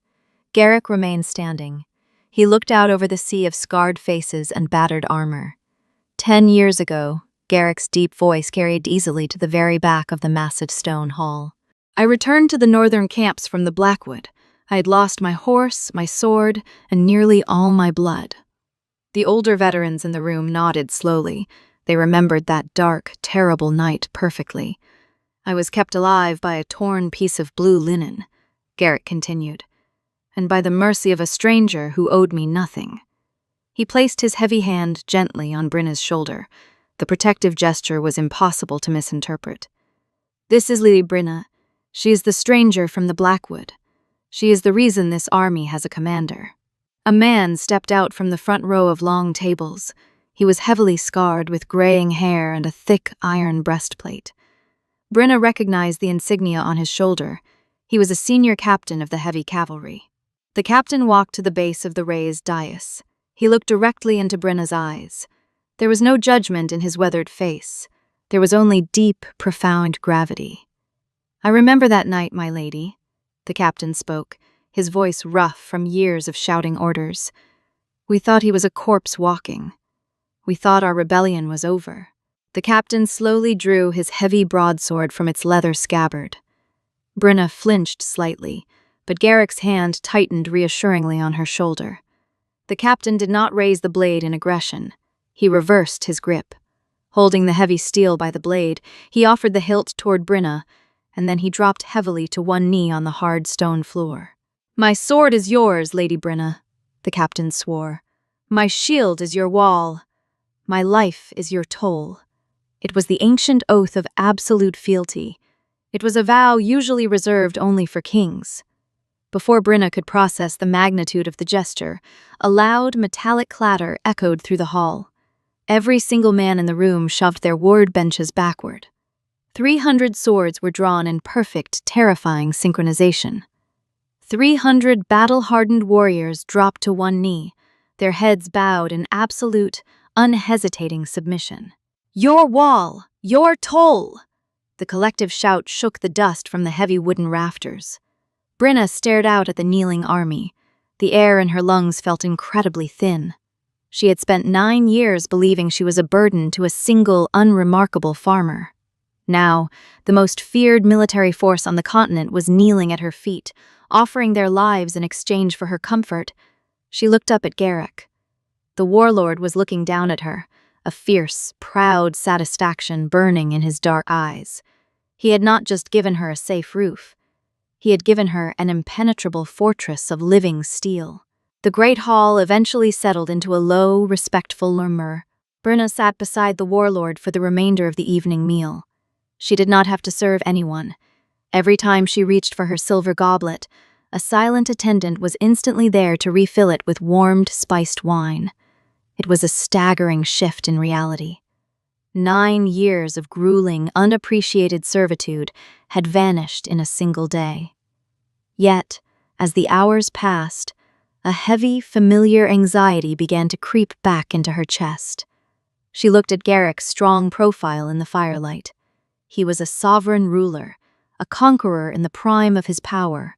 Garrick remained standing. He looked out over the sea of scarred faces and battered armor. 10 years ago, Garrick's deep voice carried easily to the very back of the massive stone hall. I returned to the northern camps from the Blackwood. I had lost my horse, my sword, and nearly all my blood. The older veterans in the room nodded slowly. They remembered that dark, terrible night perfectly. I was kept alive by a torn piece of blue linen, Garrick continued, and by the mercy of a stranger who owed me nothing. He placed his heavy hand gently on Brenna's shoulder. The protective gesture was impossible to misinterpret. This is Lady Brenna. She is the stranger from the Blackwood. She is the reason this army has a commander. A man stepped out from the front row of long tables. He was heavily scarred with graying hair and a thick iron breastplate. Brenna recognized the insignia on his shoulder. He was a senior captain of the heavy cavalry. The captain walked to the base of the raised dais. He looked directly into Brenna's eyes. There was no judgment in his weathered face. There was only deep, profound gravity. I remember that night, my lady. The captain spoke, his voice rough from years of shouting orders. We thought he was a corpse walking. We thought our rebellion was over. The captain slowly drew his heavy broadsword from its leather scabbard. Brenna flinched slightly, but Garrick's hand tightened reassuringly on her shoulder. The captain did not raise the blade in aggression. He reversed his grip. Holding the heavy steel by the blade, he offered the hilt toward Brenna, and then he dropped heavily to one knee on the hard stone floor. My sword is yours, Lady Brenna, the captain swore. My shield is your wall. My life is your toll. It was the ancient oath of absolute fealty. It was a vow usually reserved only for kings. Before Brenna could process the magnitude of the gesture, a loud metallic clatter echoed through the hall. Every single man in the room shoved their ward benches backward. 300 swords were drawn in perfect, terrifying synchronization. 300 battle-hardened warriors dropped to one knee, their heads bowed in absolute, unhesitating submission. Your wall! Your toll! The collective shout shook the dust from the heavy wooden rafters. Brenna stared out at the kneeling army. The air in her lungs felt incredibly thin. She had spent 9 years believing she was a burden to a single, unremarkable farmer. Now, the most feared military force on the continent was kneeling at her feet, offering their lives in exchange for her comfort. She looked up at Garrick. The warlord was looking down at her, a fierce, proud satisfaction burning in his dark eyes. He had not just given her a safe roof. He had given her an impenetrable fortress of living steel. The great hall eventually settled into a low, respectful murmur. Brenna sat beside the warlord for the remainder of the evening meal. She did not have to serve anyone. Every time she reached for her silver goblet, a silent attendant was instantly there to refill it with warmed, spiced wine. It was a staggering shift in reality. 9 years of grueling, unappreciated servitude had vanished in a single day. Yet, as the hours passed, a heavy, familiar anxiety began to creep back into her chest. She looked at Garrick's strong profile in the firelight. He was a sovereign ruler, a conqueror in the prime of his power.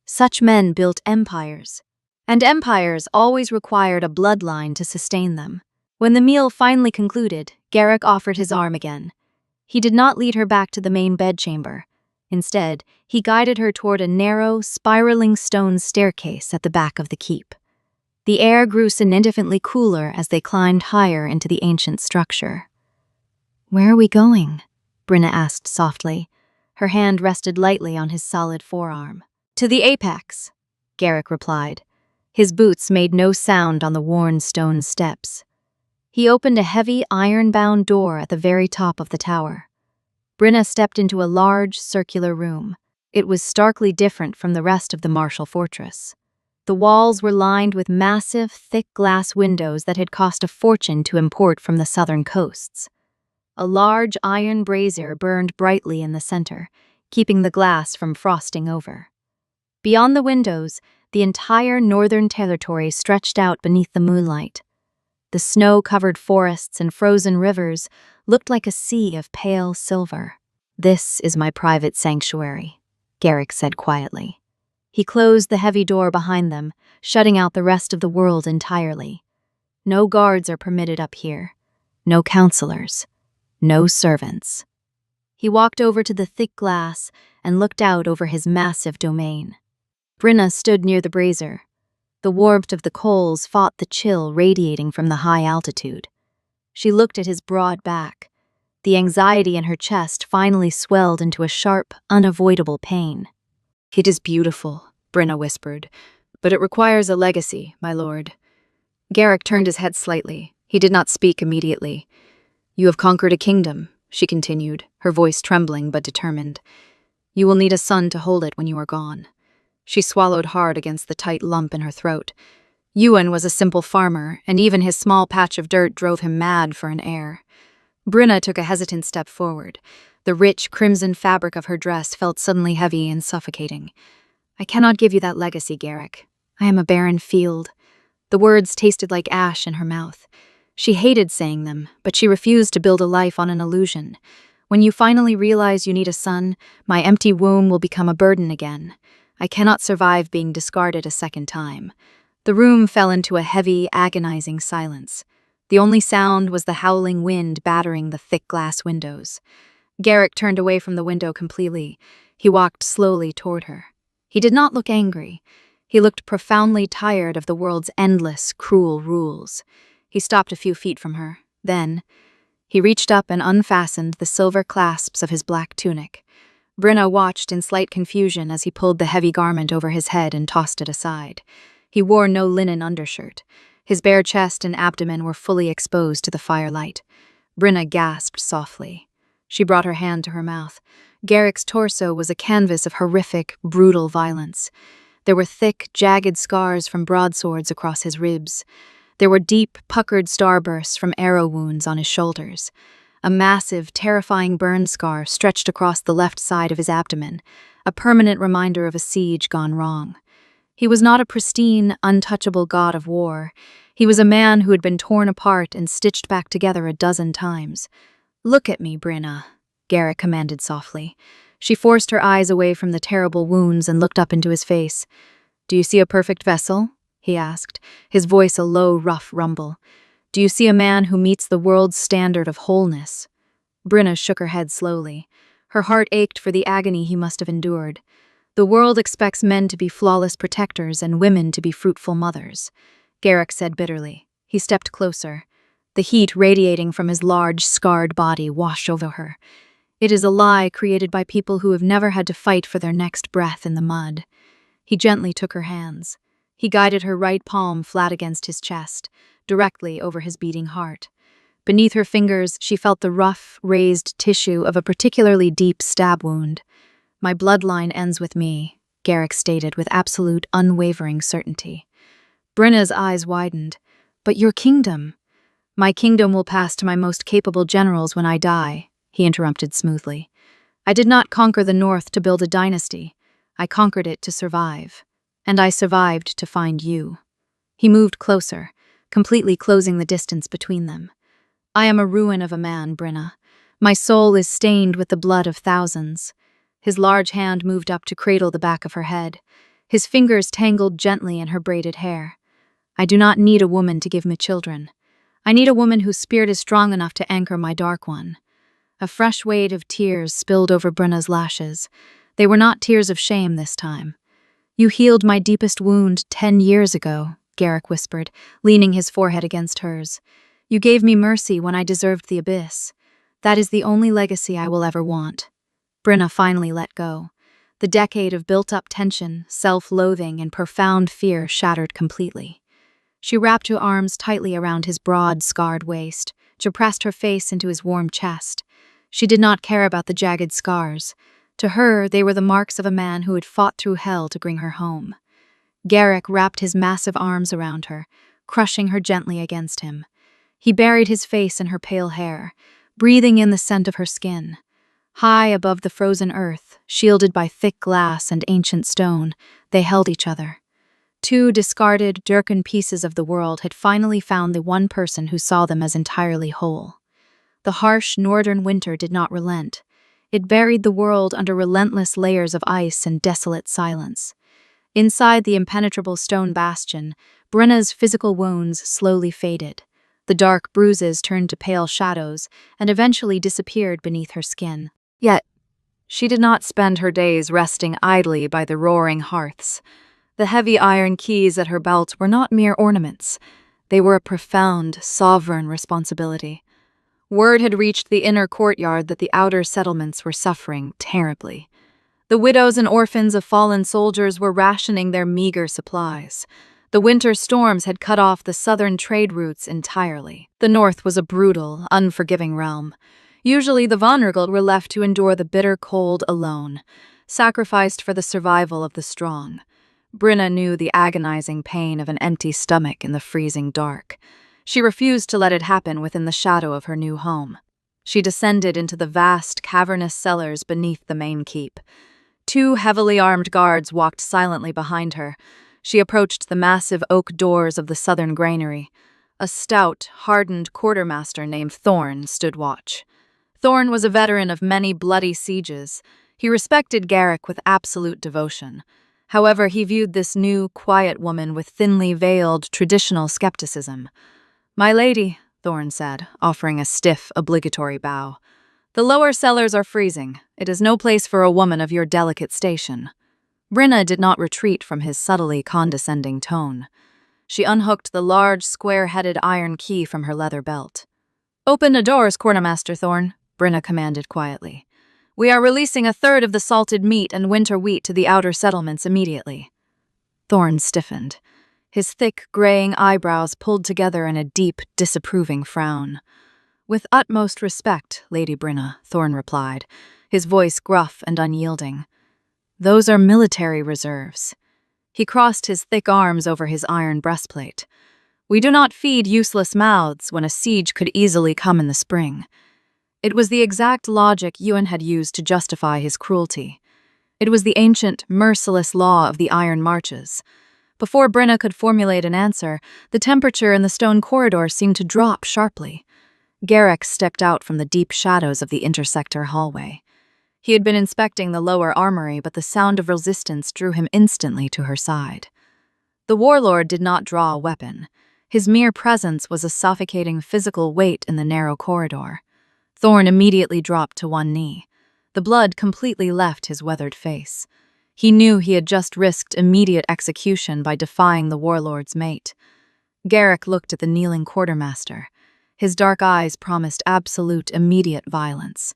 Such men built empires, and empires always required a bloodline to sustain them. When the meal finally concluded, Garrick offered his arm again. He did not lead her back to the main bedchamber. Instead, he guided her toward a narrow, spiraling stone staircase at the back of the keep. The air grew significantly cooler as they climbed higher into the ancient structure. "Where are we going?" Brenna asked softly. Her hand rested lightly on his solid forearm. "To the apex," Garrick replied. His boots made no sound on the worn stone steps. He opened a heavy, iron-bound door at the very top of the tower. Brenna stepped into a large, circular room. It was starkly different from the rest of the martial fortress. The walls were lined with massive, thick glass windows that had cost a fortune to import from the southern coasts. A large iron brazier burned brightly in the center, keeping the glass from frosting over. Beyond the windows, the entire northern territory stretched out beneath the moonlight. The snow-covered forests and frozen rivers looked like a sea of pale silver. "This is my private sanctuary," Garrick said quietly. He closed the heavy door behind them, shutting out the rest of the world entirely. No guards are permitted up here. No counselors. No servants. He walked over to the thick glass and looked out over his massive domain. Brenna stood near the brazier. The warmth of the coals fought the chill radiating from the high altitude. She looked at his broad back. The anxiety in her chest finally swelled into a sharp, unavoidable pain. "It is beautiful," Brenna whispered, "but it requires a legacy, my lord." Garrick turned his head slightly. He did not speak immediately. "You have conquered a kingdom," she continued, her voice trembling but determined. "You will need a son to hold it when you are gone." She swallowed hard against the tight lump in her throat. Ewan was a simple farmer, and even his small patch of dirt drove him mad for an heir. Brenna took a hesitant step forward. The rich, crimson fabric of her dress felt suddenly heavy and suffocating. "I cannot give you that legacy, Garrick. I am a barren field." The words tasted like ash in her mouth. She hated saying them, but she refused to build a life on an illusion. "When you finally realize you need a son, my empty womb will become a burden again. I cannot survive being discarded a second time." The room fell into a heavy, agonizing silence. The only sound was the howling wind battering the thick glass windows. Garrick turned away from the window completely. He walked slowly toward her. He did not look angry. He looked profoundly tired of the world's endless, cruel rules. He stopped a few feet from her. Then, he reached up and unfastened the silver clasps of his black tunic. Brenna watched in slight confusion as he pulled the heavy garment over his head and tossed it aside. He wore no linen undershirt. His bare chest and abdomen were fully exposed to the firelight. Brenna gasped softly. She brought her hand to her mouth. Garrick's torso was a canvas of horrific, brutal violence. There were thick, jagged scars from broadswords across his ribs. There were deep, puckered starbursts from arrow wounds on his shoulders. A massive, terrifying burn scar stretched across the left side of his abdomen, a permanent reminder of a siege gone wrong. He was not a pristine, untouchable god of war. He was a man who had been torn apart and stitched back together a dozen times. "Look at me, Brenna," Garrick commanded softly. She forced her eyes away from the terrible wounds and looked up into his face. "Do you see a perfect vessel?" he asked, his voice a low, rough rumble. "Do you see a man who meets the world's standard of wholeness?" Brenna shook her head slowly. Her heart ached for the agony he must have endured. "The world expects men to be flawless protectors and women to be fruitful mothers," Garrick said bitterly. He stepped closer. The heat radiating from his large, scarred body washed over her. "It is a lie created by people who have never had to fight for their next breath in the mud." He gently took her hands. He guided her right palm flat against his chest, directly over his beating heart. Beneath her fingers, she felt the rough, raised tissue of a particularly deep stab wound. "My bloodline ends with me," Garrick stated with absolute, unwavering certainty. Brenna's eyes widened. "But your kingdom?" "My kingdom will pass to my most capable generals when I die," he interrupted smoothly. "I did not conquer the North to build a dynasty. I conquered it to survive. And I survived to find you." He moved closer, completely closing the distance between them. "I am a ruin of a man, Brenna. My soul is stained with the blood of thousands." His large hand moved up to cradle the back of her head. His fingers tangled gently in her braided hair. "I do not need a woman to give me children. I need a woman whose spirit is strong enough to anchor my dark one." A fresh wave of tears spilled over Brenna's lashes. They were not tears of shame this time. "You healed my deepest wound 10 years ago," Garrick whispered, leaning his forehead against hers. "You gave me mercy when I deserved the abyss. That is the only legacy I will ever want." Brenna finally let go. The decade of built-up tension, self-loathing, and profound fear shattered completely. She wrapped her arms tightly around his broad, scarred waist. She pressed her face into his warm chest. She did not care about the jagged scars. To her, they were the marks of a man who had fought through hell to bring her home. Garrick wrapped his massive arms around her, crushing her gently against him. He buried his face in her pale hair, breathing in the scent of her skin. High above the frozen earth, shielded by thick glass and ancient stone, they held each other. Two discarded, dirken pieces of the world had finally found the one person who saw them as entirely whole. The harsh northern winter did not relent. It buried the world under relentless layers of ice and desolate silence. Inside the impenetrable stone bastion, Brenna's physical wounds slowly faded. The dark bruises turned to pale shadows and eventually disappeared beneath her skin. Yet, she did not spend her days resting idly by the roaring hearths. The heavy iron keys at her belt were not mere ornaments. They were a profound, sovereign responsibility. Word had reached the inner courtyard that the outer settlements were suffering terribly. The widows and orphans of fallen soldiers were rationing their meager supplies. The winter storms had cut off the southern trade routes entirely. The north was a brutal, unforgiving realm. Usually the vulnerable were left to endure the bitter cold alone, sacrificed for the survival of the strong. Brenna knew the agonizing pain of an empty stomach in the freezing dark. She refused to let it happen within the shadow of her new home. She descended into the vast, cavernous cellars beneath the main keep. Two heavily armed guards walked silently behind her. She approached the massive oak doors of the southern granary. A stout, hardened quartermaster named Thorn stood watch. Thorn was a veteran of many bloody sieges. He respected Garrick with absolute devotion. However, he viewed this new, quiet woman with thinly veiled, traditional skepticism. "My lady," Thorn said, offering a stiff, obligatory bow. "The lower cellars are freezing. It is no place for a woman of your delicate station." Brenna did not retreat from his subtly condescending tone. She unhooked the large, square-headed iron key from her leather belt. "Open the doors, Quartermaster Thorn," Brenna commanded quietly. "We are releasing a third of the salted meat and winter wheat to the outer settlements immediately." Thorn stiffened. His thick, graying eyebrows pulled together in a deep, disapproving frown. "With utmost respect, Lady Brenna," Thorn replied, his voice gruff and unyielding. "Those are military reserves." He crossed his thick arms over his iron breastplate. "We do not feed useless mouths when a siege could easily come in the spring." It was the exact logic Ewan had used to justify his cruelty. It was the ancient, merciless law of the Iron Marches. Before Brenna could formulate an answer, the temperature in the stone corridor seemed to drop sharply. Garrick stepped out from the deep shadows of the intersector hallway. He had been inspecting the lower armory, but the sound of resistance drew him instantly to her side. The warlord did not draw a weapon. His mere presence was a suffocating physical weight in the narrow corridor. Thorn immediately dropped to one knee. The blood completely left his weathered face. He knew he had just risked immediate execution by defying the warlord's mate. Garrick looked at the kneeling quartermaster. His dark eyes promised absolute, immediate violence.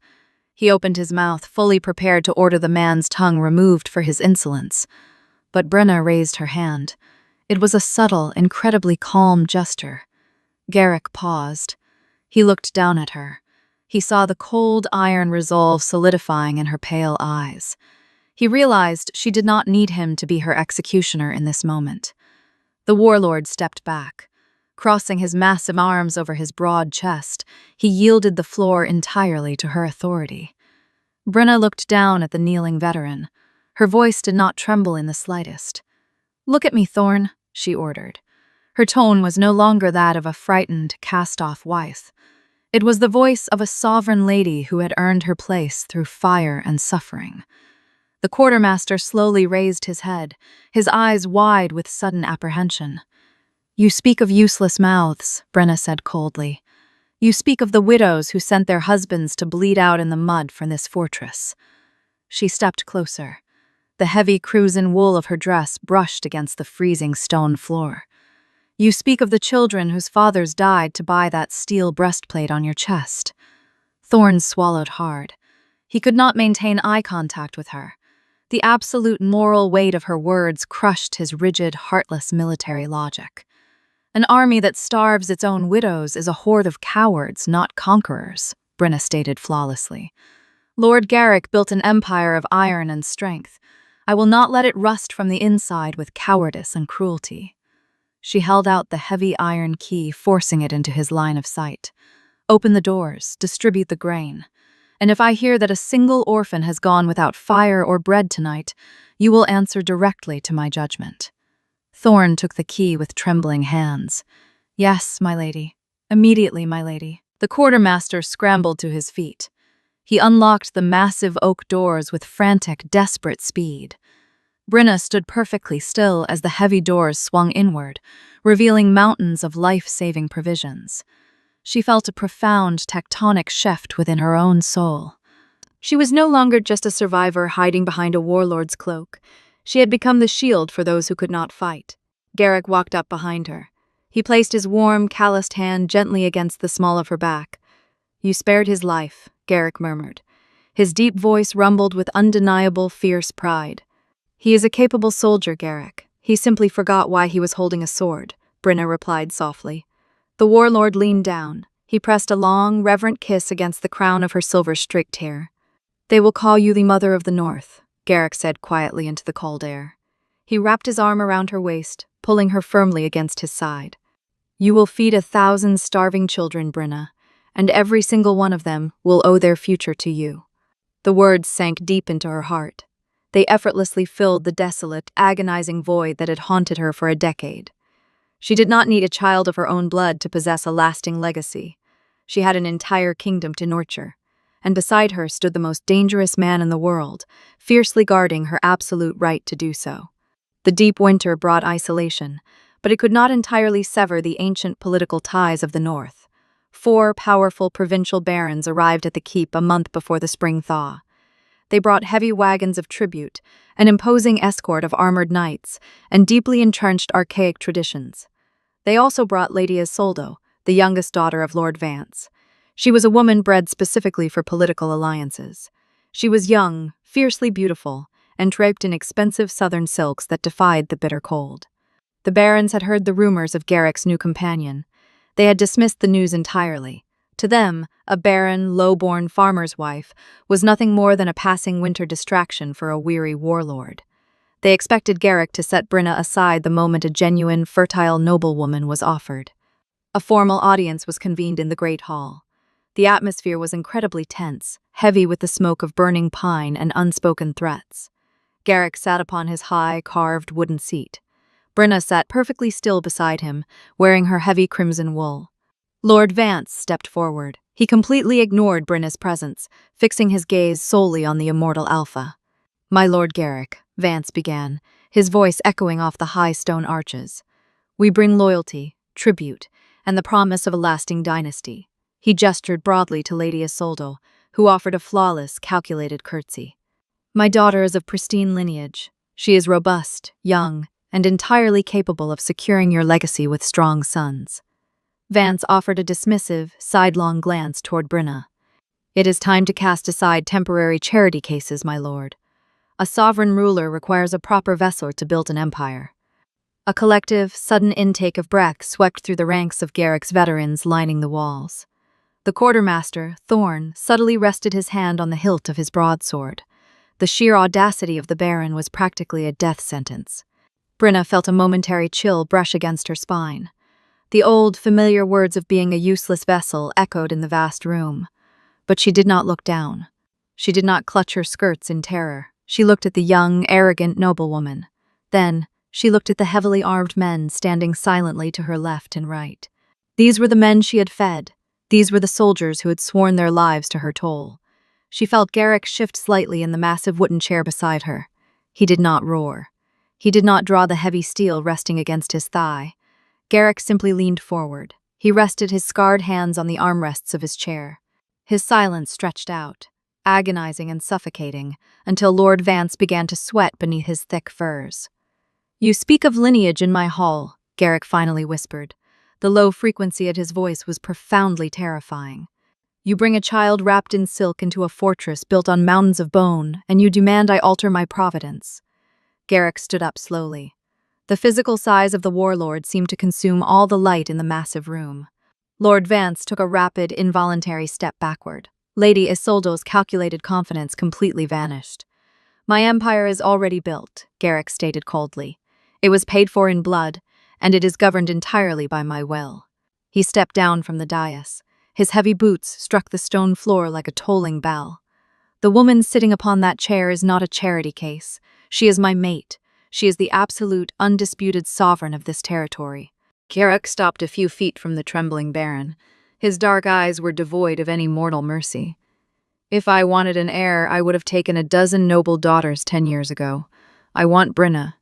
He opened his mouth, fully prepared to order the man's tongue removed for his insolence. But Brenna raised her hand. It was a subtle, incredibly calm gesture. Garrick paused. He looked down at her. He saw the cold iron resolve solidifying in her pale eyes. He realized she did not need him to be her executioner in this moment. The warlord stepped back. Crossing his massive arms over his broad chest, he yielded the floor entirely to her authority. Brenna looked down at the kneeling veteran. Her voice did not tremble in the slightest. "Look at me, Thorn," she ordered. Her tone was no longer that of a frightened, cast-off wife. It was the voice of a sovereign lady who had earned her place through fire and suffering. The quartermaster slowly raised his head, his eyes wide with sudden apprehension. "You speak of useless mouths," Brenna said coldly. "You speak of the widows who sent their husbands to bleed out in the mud from this fortress." She stepped closer. The heavy cruisin wool of her dress brushed against the freezing stone floor. "You speak of the children whose fathers died to buy that steel breastplate on your chest." Thorn swallowed hard. He could not maintain eye contact with her. The absolute moral weight of her words crushed his rigid, heartless military logic. An army that starves its own widows is a horde of cowards, not conquerors, Brenna stated flawlessly. Lord Garrick built an empire of iron and strength. I will not let it rust from the inside with cowardice and cruelty. She held out the heavy iron key, forcing it into his line of sight. Open the doors, distribute the grain. And if I hear that a single orphan has gone without fire or bread tonight, you will answer directly to my judgment. Thorn took the key with trembling hands. Yes, my lady. Immediately, my lady. The quartermaster scrambled to his feet. He unlocked the massive oak doors with frantic, desperate speed. Brenna stood perfectly still as the heavy doors swung inward, revealing mountains of life-saving provisions. She felt a profound tectonic shift within her own soul. She was no longer just a survivor hiding behind a warlord's cloak. She had become the shield for those who could not fight. Garrick walked up behind her. He placed his warm, calloused hand gently against the small of her back. "You spared his life," Garrick murmured. His deep voice rumbled with undeniable, fierce pride. "He is a capable soldier, Garrick. He simply forgot why he was holding a sword," Brenna replied softly. The warlord leaned down. He pressed a long, reverent kiss against the crown of her silver-streaked hair. "They will call you the Mother of the North," Garrick said quietly into the cold air. He wrapped his arm around her waist, pulling her firmly against his side. "You will feed 1,000 starving children, Brenna, and every single one of them will owe their future to you." The words sank deep into her heart. They effortlessly filled the desolate, agonizing void that had haunted her for a decade. She did not need a child of her own blood to possess a lasting legacy. She had an entire kingdom to nurture, and beside her stood the most dangerous man in the world, fiercely guarding her absolute right to do so. The deep winter brought isolation, but it could not entirely sever the ancient political ties of the North. 4 powerful provincial barons arrived at the keep a month before the spring thaw. They brought heavy wagons of tribute, an imposing escort of armored knights, and deeply entrenched archaic traditions. They also brought Lady Isolde, the youngest daughter of Lord Vance. She was a woman bred specifically for political alliances. She was young, fiercely beautiful, and draped in expensive southern silks that defied the bitter cold. The barons had heard the rumors of Garrick's new companion. They had dismissed the news entirely. To them, a barren, low-born farmer's wife was nothing more than a passing winter distraction for a weary warlord. They expected Garrick to set Brenna aside the moment a genuine, fertile noblewoman was offered. A formal audience was convened in the great hall. The atmosphere was incredibly tense, heavy with the smoke of burning pine and unspoken threats. Garrick sat upon his high, carved wooden seat. Brenna sat perfectly still beside him, wearing her heavy crimson wool. Lord Vance stepped forward. He completely ignored Brenna's presence, fixing his gaze solely on the immortal Alpha. "My Lord Garrick," Vance began, his voice echoing off the high stone arches. "We bring loyalty, tribute, and the promise of a lasting dynasty." He gestured broadly to Lady Isolde, who offered a flawless, calculated curtsy. "My daughter is of pristine lineage. She is robust, young, and entirely capable of securing your legacy with strong sons." Vance offered a dismissive, sidelong glance toward Brenna. "It is time to cast aside temporary charity cases, my lord. A sovereign ruler requires a proper vessel to build an empire." A collective, sudden intake of breath swept through the ranks of Garrick's veterans lining the walls. The quartermaster, Thorn, subtly rested his hand on the hilt of his broadsword. The sheer audacity of the baron was practically a death sentence. Brenna felt a momentary chill brush against her spine. The old, familiar words of being a useless vessel echoed in the vast room. But she did not look down. She did not clutch her skirts in terror. She looked at the young, arrogant noblewoman. Then, she looked at the heavily armed men standing silently to her left and right. These were the men she had fed. These were the soldiers who had sworn their lives to her toll. She felt Garrick shift slightly in the massive wooden chair beside her. He did not roar. He did not draw the heavy steel resting against his thigh. Garrick simply leaned forward. He rested his scarred hands on the armrests of his chair. His silence stretched out, agonizing and suffocating, until Lord Vance began to sweat beneath his thick furs. "You speak of lineage in my hall," Garrick finally whispered. The low frequency at his voice was profoundly terrifying. You bring a child wrapped in silk into a fortress built on mountains of bone, and you demand I alter my providence. Garrick stood up slowly. The physical size of the warlord seemed to consume all the light in the massive room. Lord Vance took a rapid, involuntary step backward. Lady Isolde's calculated confidence completely vanished. My empire is already built, Garrick stated coldly. It was paid for in blood, and it is governed entirely by my will. He stepped down from the dais. His heavy boots struck the stone floor like a tolling bell. The woman sitting upon that chair is not a charity case. She is my mate. She is the absolute, undisputed sovereign of this territory. Garrick stopped a few feet from the trembling baron. His dark eyes were devoid of any mortal mercy. If I wanted an heir, I would have taken a dozen noble daughters 10 years ago. I want Brenna.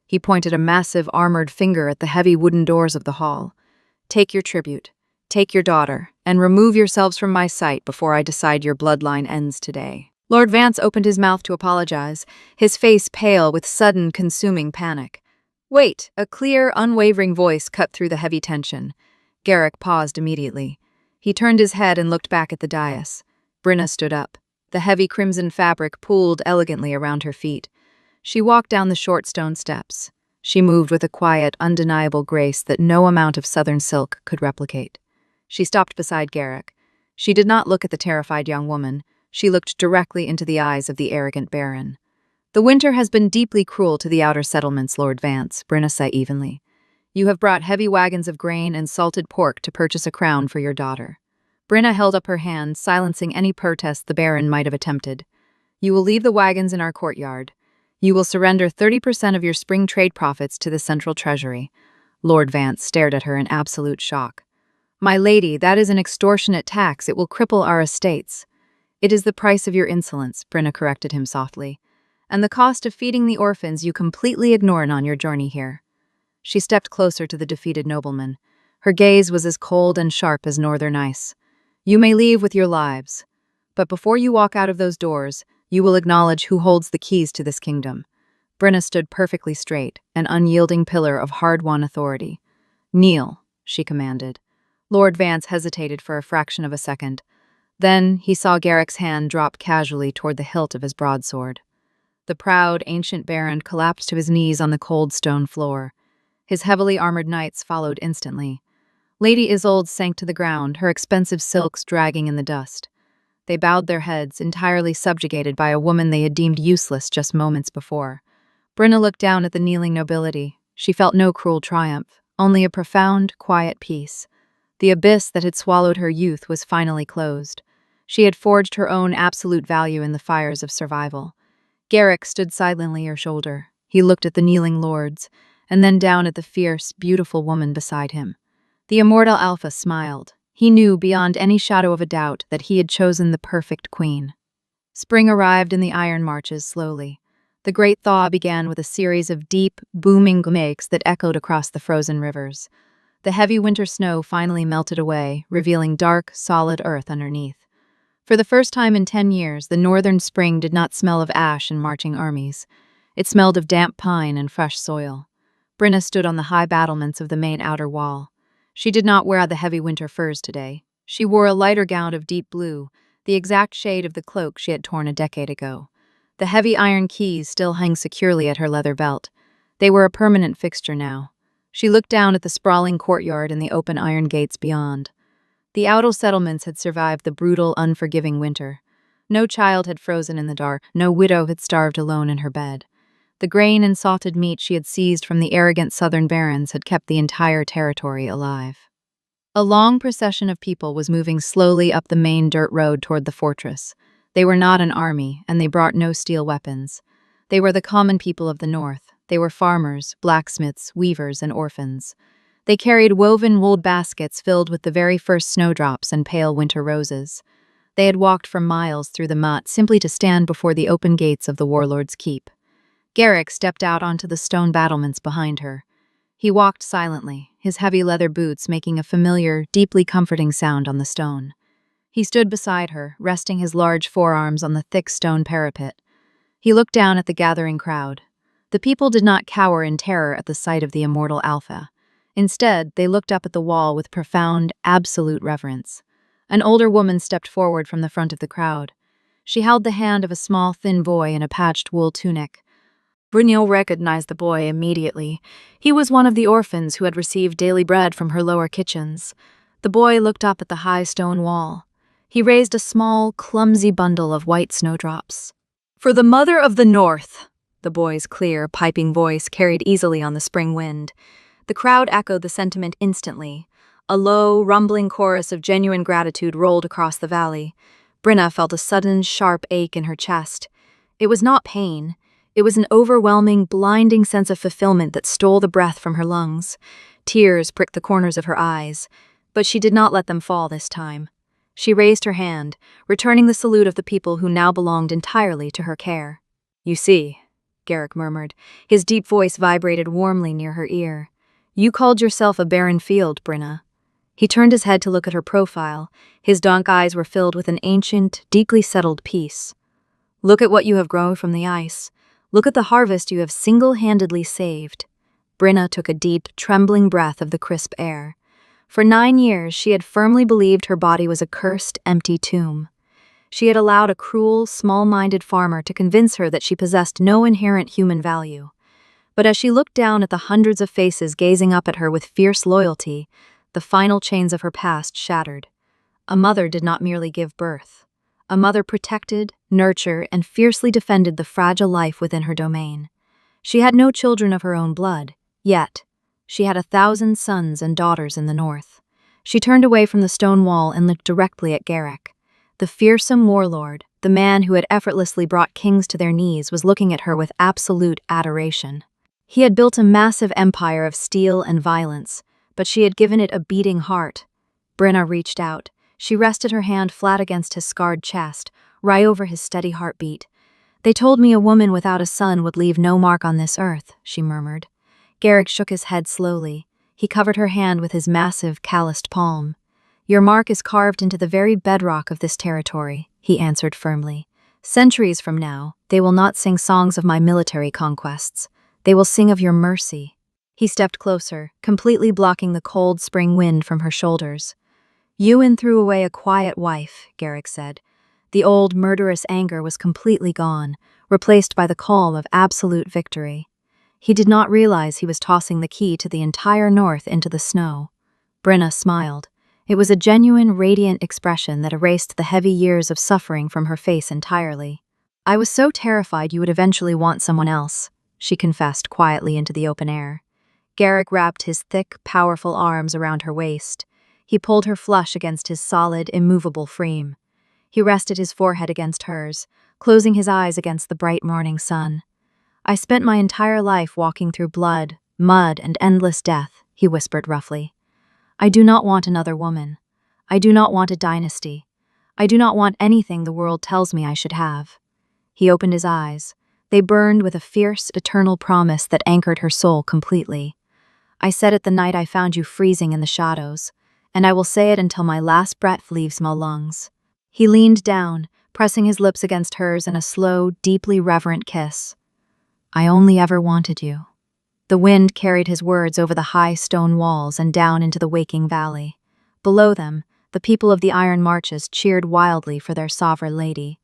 He pointed a massive armored finger at the heavy wooden doors of the hall. Take your tribute. Take your daughter, and remove yourselves from my sight before I decide your bloodline ends today. Lord Vance opened his mouth to apologize, his face pale with sudden, consuming panic. Wait, a clear, unwavering voice cut through the heavy tension. Garrick paused immediately. He turned his head and looked back at the dais. Brenna stood up. The heavy crimson fabric pooled elegantly around her feet. She walked down the short stone steps. She moved with a quiet, undeniable grace that no amount of southern silk could replicate. She stopped beside Garrick. She did not look at the terrified young woman. She looked directly into the eyes of the arrogant baron. The winter has been deeply cruel to the outer settlements, Lord Vance, Brenna said evenly. You have brought heavy wagons of grain and salted pork to purchase a crown for your daughter. Brenna held up her hand, silencing any protest the baron might have attempted. You will leave the wagons in our courtyard. You will surrender 30% of your spring trade profits to the central treasury. Lord Vance stared at her in absolute shock. My lady, that is an extortionate tax. It will cripple our estates. It is the price of your insolence, Brenna corrected him softly, and the cost of feeding the orphans you completely ignored on your journey here. She stepped closer to the defeated nobleman. Her gaze was as cold and sharp as northern ice. You may leave with your lives, but before you walk out of those doors, you will acknowledge who holds the keys to this kingdom. Brenna stood perfectly straight, an unyielding pillar of hard-won authority. Kneel, she commanded. Lord Vance hesitated for a fraction of a second. Then he saw Garrick's hand drop casually toward the hilt of his broadsword. The proud, ancient baron collapsed to his knees on the cold stone floor. His heavily armored knights followed instantly. Lady Isolde sank to the ground, her expensive silks dragging in the dust. They bowed their heads, entirely subjugated by a woman they had deemed useless just moments before. Brenna looked down at the kneeling nobility. She felt no cruel triumph, only a profound, quiet peace. The abyss that had swallowed her youth was finally closed. She had forged her own absolute value in the fires of survival. Garrick stood silently at her shoulder. He looked at the kneeling lords, and then down at the fierce, beautiful woman beside him. The immortal Alpha smiled. He knew beyond any shadow of a doubt that he had chosen the perfect queen. Spring arrived in the iron marches slowly. The great thaw began with a series of deep, booming makes that echoed across the frozen rivers. The heavy winter snow finally melted away, revealing dark, solid earth underneath. For the first time in 10 years, the northern spring did not smell of ash and marching armies. It smelled of damp pine and fresh soil. Brenna stood on the high battlements of the main outer wall. She did not wear the heavy winter furs today. She wore a lighter gown of deep blue, the exact shade of the cloak she had torn a decade ago. The heavy iron keys still hung securely at her leather belt. They were a permanent fixture now. She looked down at the sprawling courtyard and the open iron gates beyond. The outer settlements had survived the brutal, unforgiving winter. No child had frozen in the dark, no widow had starved alone in her bed. The grain and salted meat she had seized from the arrogant southern barons had kept the entire territory alive. A long procession of people was moving slowly up the main dirt road toward the fortress. They were not an army, and they brought no steel weapons. They were the common people of the north. They were farmers, blacksmiths, weavers, and orphans. They carried woven wool baskets filled with the very first snowdrops and pale winter roses. They had walked for miles through the mud simply to stand before the open gates of the warlord's keep. Garrick stepped out onto the stone battlements behind her. He walked silently, his heavy leather boots making a familiar, deeply comforting sound on the stone. He stood beside her, resting his large forearms on the thick stone parapet. He looked down at the gathering crowd. The people did not cower in terror at the sight of the immortal Alpha. Instead, they looked up at the wall with profound, absolute reverence. An older woman stepped forward from the front of the crowd. She held the hand of a small, thin boy in a patched wool tunic. Brynjolf recognized the boy immediately. He was one of the orphans who had received daily bread from her lower kitchens. The boy looked up at the high stone wall. He raised a small, clumsy bundle of white snowdrops. "For the Mother of the North," the boy's clear, piping voice carried easily on the spring wind. The crowd echoed the sentiment instantly. A low, rumbling chorus of genuine gratitude rolled across the valley. Brynna felt a sudden, sharp ache in her chest. It was not pain. It was an overwhelming, blinding sense of fulfillment that stole the breath from her lungs. Tears pricked the corners of her eyes, but she did not let them fall this time. She raised her hand, returning the salute of the people who now belonged entirely to her care. "You see," Garrick murmured. His deep voice vibrated warmly near her ear. "You called yourself a barren field, Brynna." He turned his head to look at her profile. His dark eyes were filled with an ancient, deeply settled peace. "Look at what you have grown from the ice. Look at the harvest you have single-handedly saved." Brynna took a deep, trembling breath of the crisp air. For 9 years, she had firmly believed her body was a cursed, empty tomb. She had allowed a cruel, small-minded farmer to convince her that she possessed no inherent human value. But as she looked down at the hundreds of faces gazing up at her with fierce loyalty, the final chains of her past shattered. A mother did not merely give birth. A mother protected, nurtured, and fiercely defended the fragile life within her domain. She had no children of her own blood, yet she had 1,000 sons and daughters in the north. She turned away from the stone wall and looked directly at Garrick. The fearsome warlord, the man who had effortlessly brought kings to their knees, was looking at her with absolute adoration. He had built a massive empire of steel and violence, but she had given it a beating heart. Brynna reached out. She rested her hand flat against his scarred chest, right over his steady heartbeat. "They told me a woman without a son would leave no mark on this earth," she murmured. Garrick shook his head slowly. He covered her hand with his massive, calloused palm. "Your mark is carved into the very bedrock of this territory," he answered firmly. "Centuries from now, they will not sing songs of my military conquests. They will sing of your mercy." He stepped closer, completely blocking the cold spring wind from her shoulders. "Ewan threw away a quiet wife," Garrick said. The old, murderous anger was completely gone, replaced by the calm of absolute victory. He did not realize he was tossing the key to the entire north into the snow. Brynna smiled. It was a genuine, radiant expression that erased the heavy years of suffering from her face entirely. "I was so terrified you would eventually want someone else," she confessed quietly into the open air. Garrick wrapped his thick, powerful arms around her waist. He pulled her flush against his solid, immovable frame. He rested his forehead against hers, closing his eyes against the bright morning sun. "I spent my entire life walking through blood, mud, and endless death," he whispered roughly. "I do not want another woman. I do not want a dynasty. I do not want anything the world tells me I should have." He opened his eyes. They burned with a fierce, eternal promise that anchored her soul completely. "I said it the night I found you freezing in the shadows, and I will say it until my last breath leaves my lungs." He leaned down, pressing his lips against hers in a slow, deeply reverent kiss. "I only ever wanted you." The wind carried his words over the high stone walls and down into the waking valley. Below them, the people of the Iron Marches cheered wildly for their sovereign lady.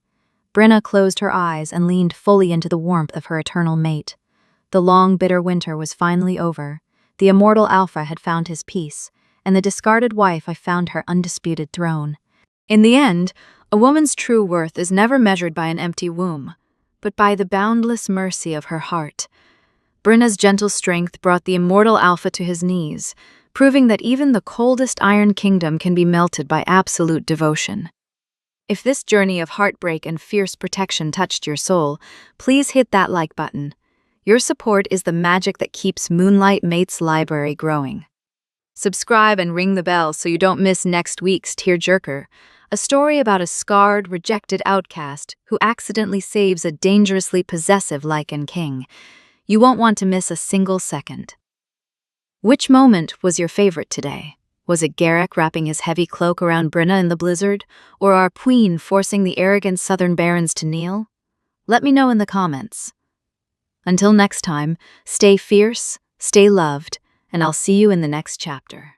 Brynna closed her eyes and leaned fully into the warmth of her eternal mate. The long, bitter winter was finally over. The immortal Alpha had found his peace, and the discarded wife had found her undisputed throne. In the end, a woman's true worth is never measured by an empty womb, but by the boundless mercy of her heart. Brynna's gentle strength brought the immortal Alpha to his knees, proving that even the coldest Iron Kingdom can be melted by absolute devotion. If this journey of heartbreak and fierce protection touched your soul, please hit that like button. Your support is the magic that keeps Moonlight Mates Library growing. Subscribe and ring the bell so you don't miss next week's Tearjerker, a story about a scarred, rejected outcast who accidentally saves a dangerously possessive Lycan king. You won't want to miss a single second. Which moment was your favorite today? Was it Garrick wrapping his heavy cloak around Brynna in the blizzard, or our queen forcing the arrogant southern barons to kneel? Let me know in the comments. Until next time, stay fierce, stay loved, and I'll see you in the next chapter.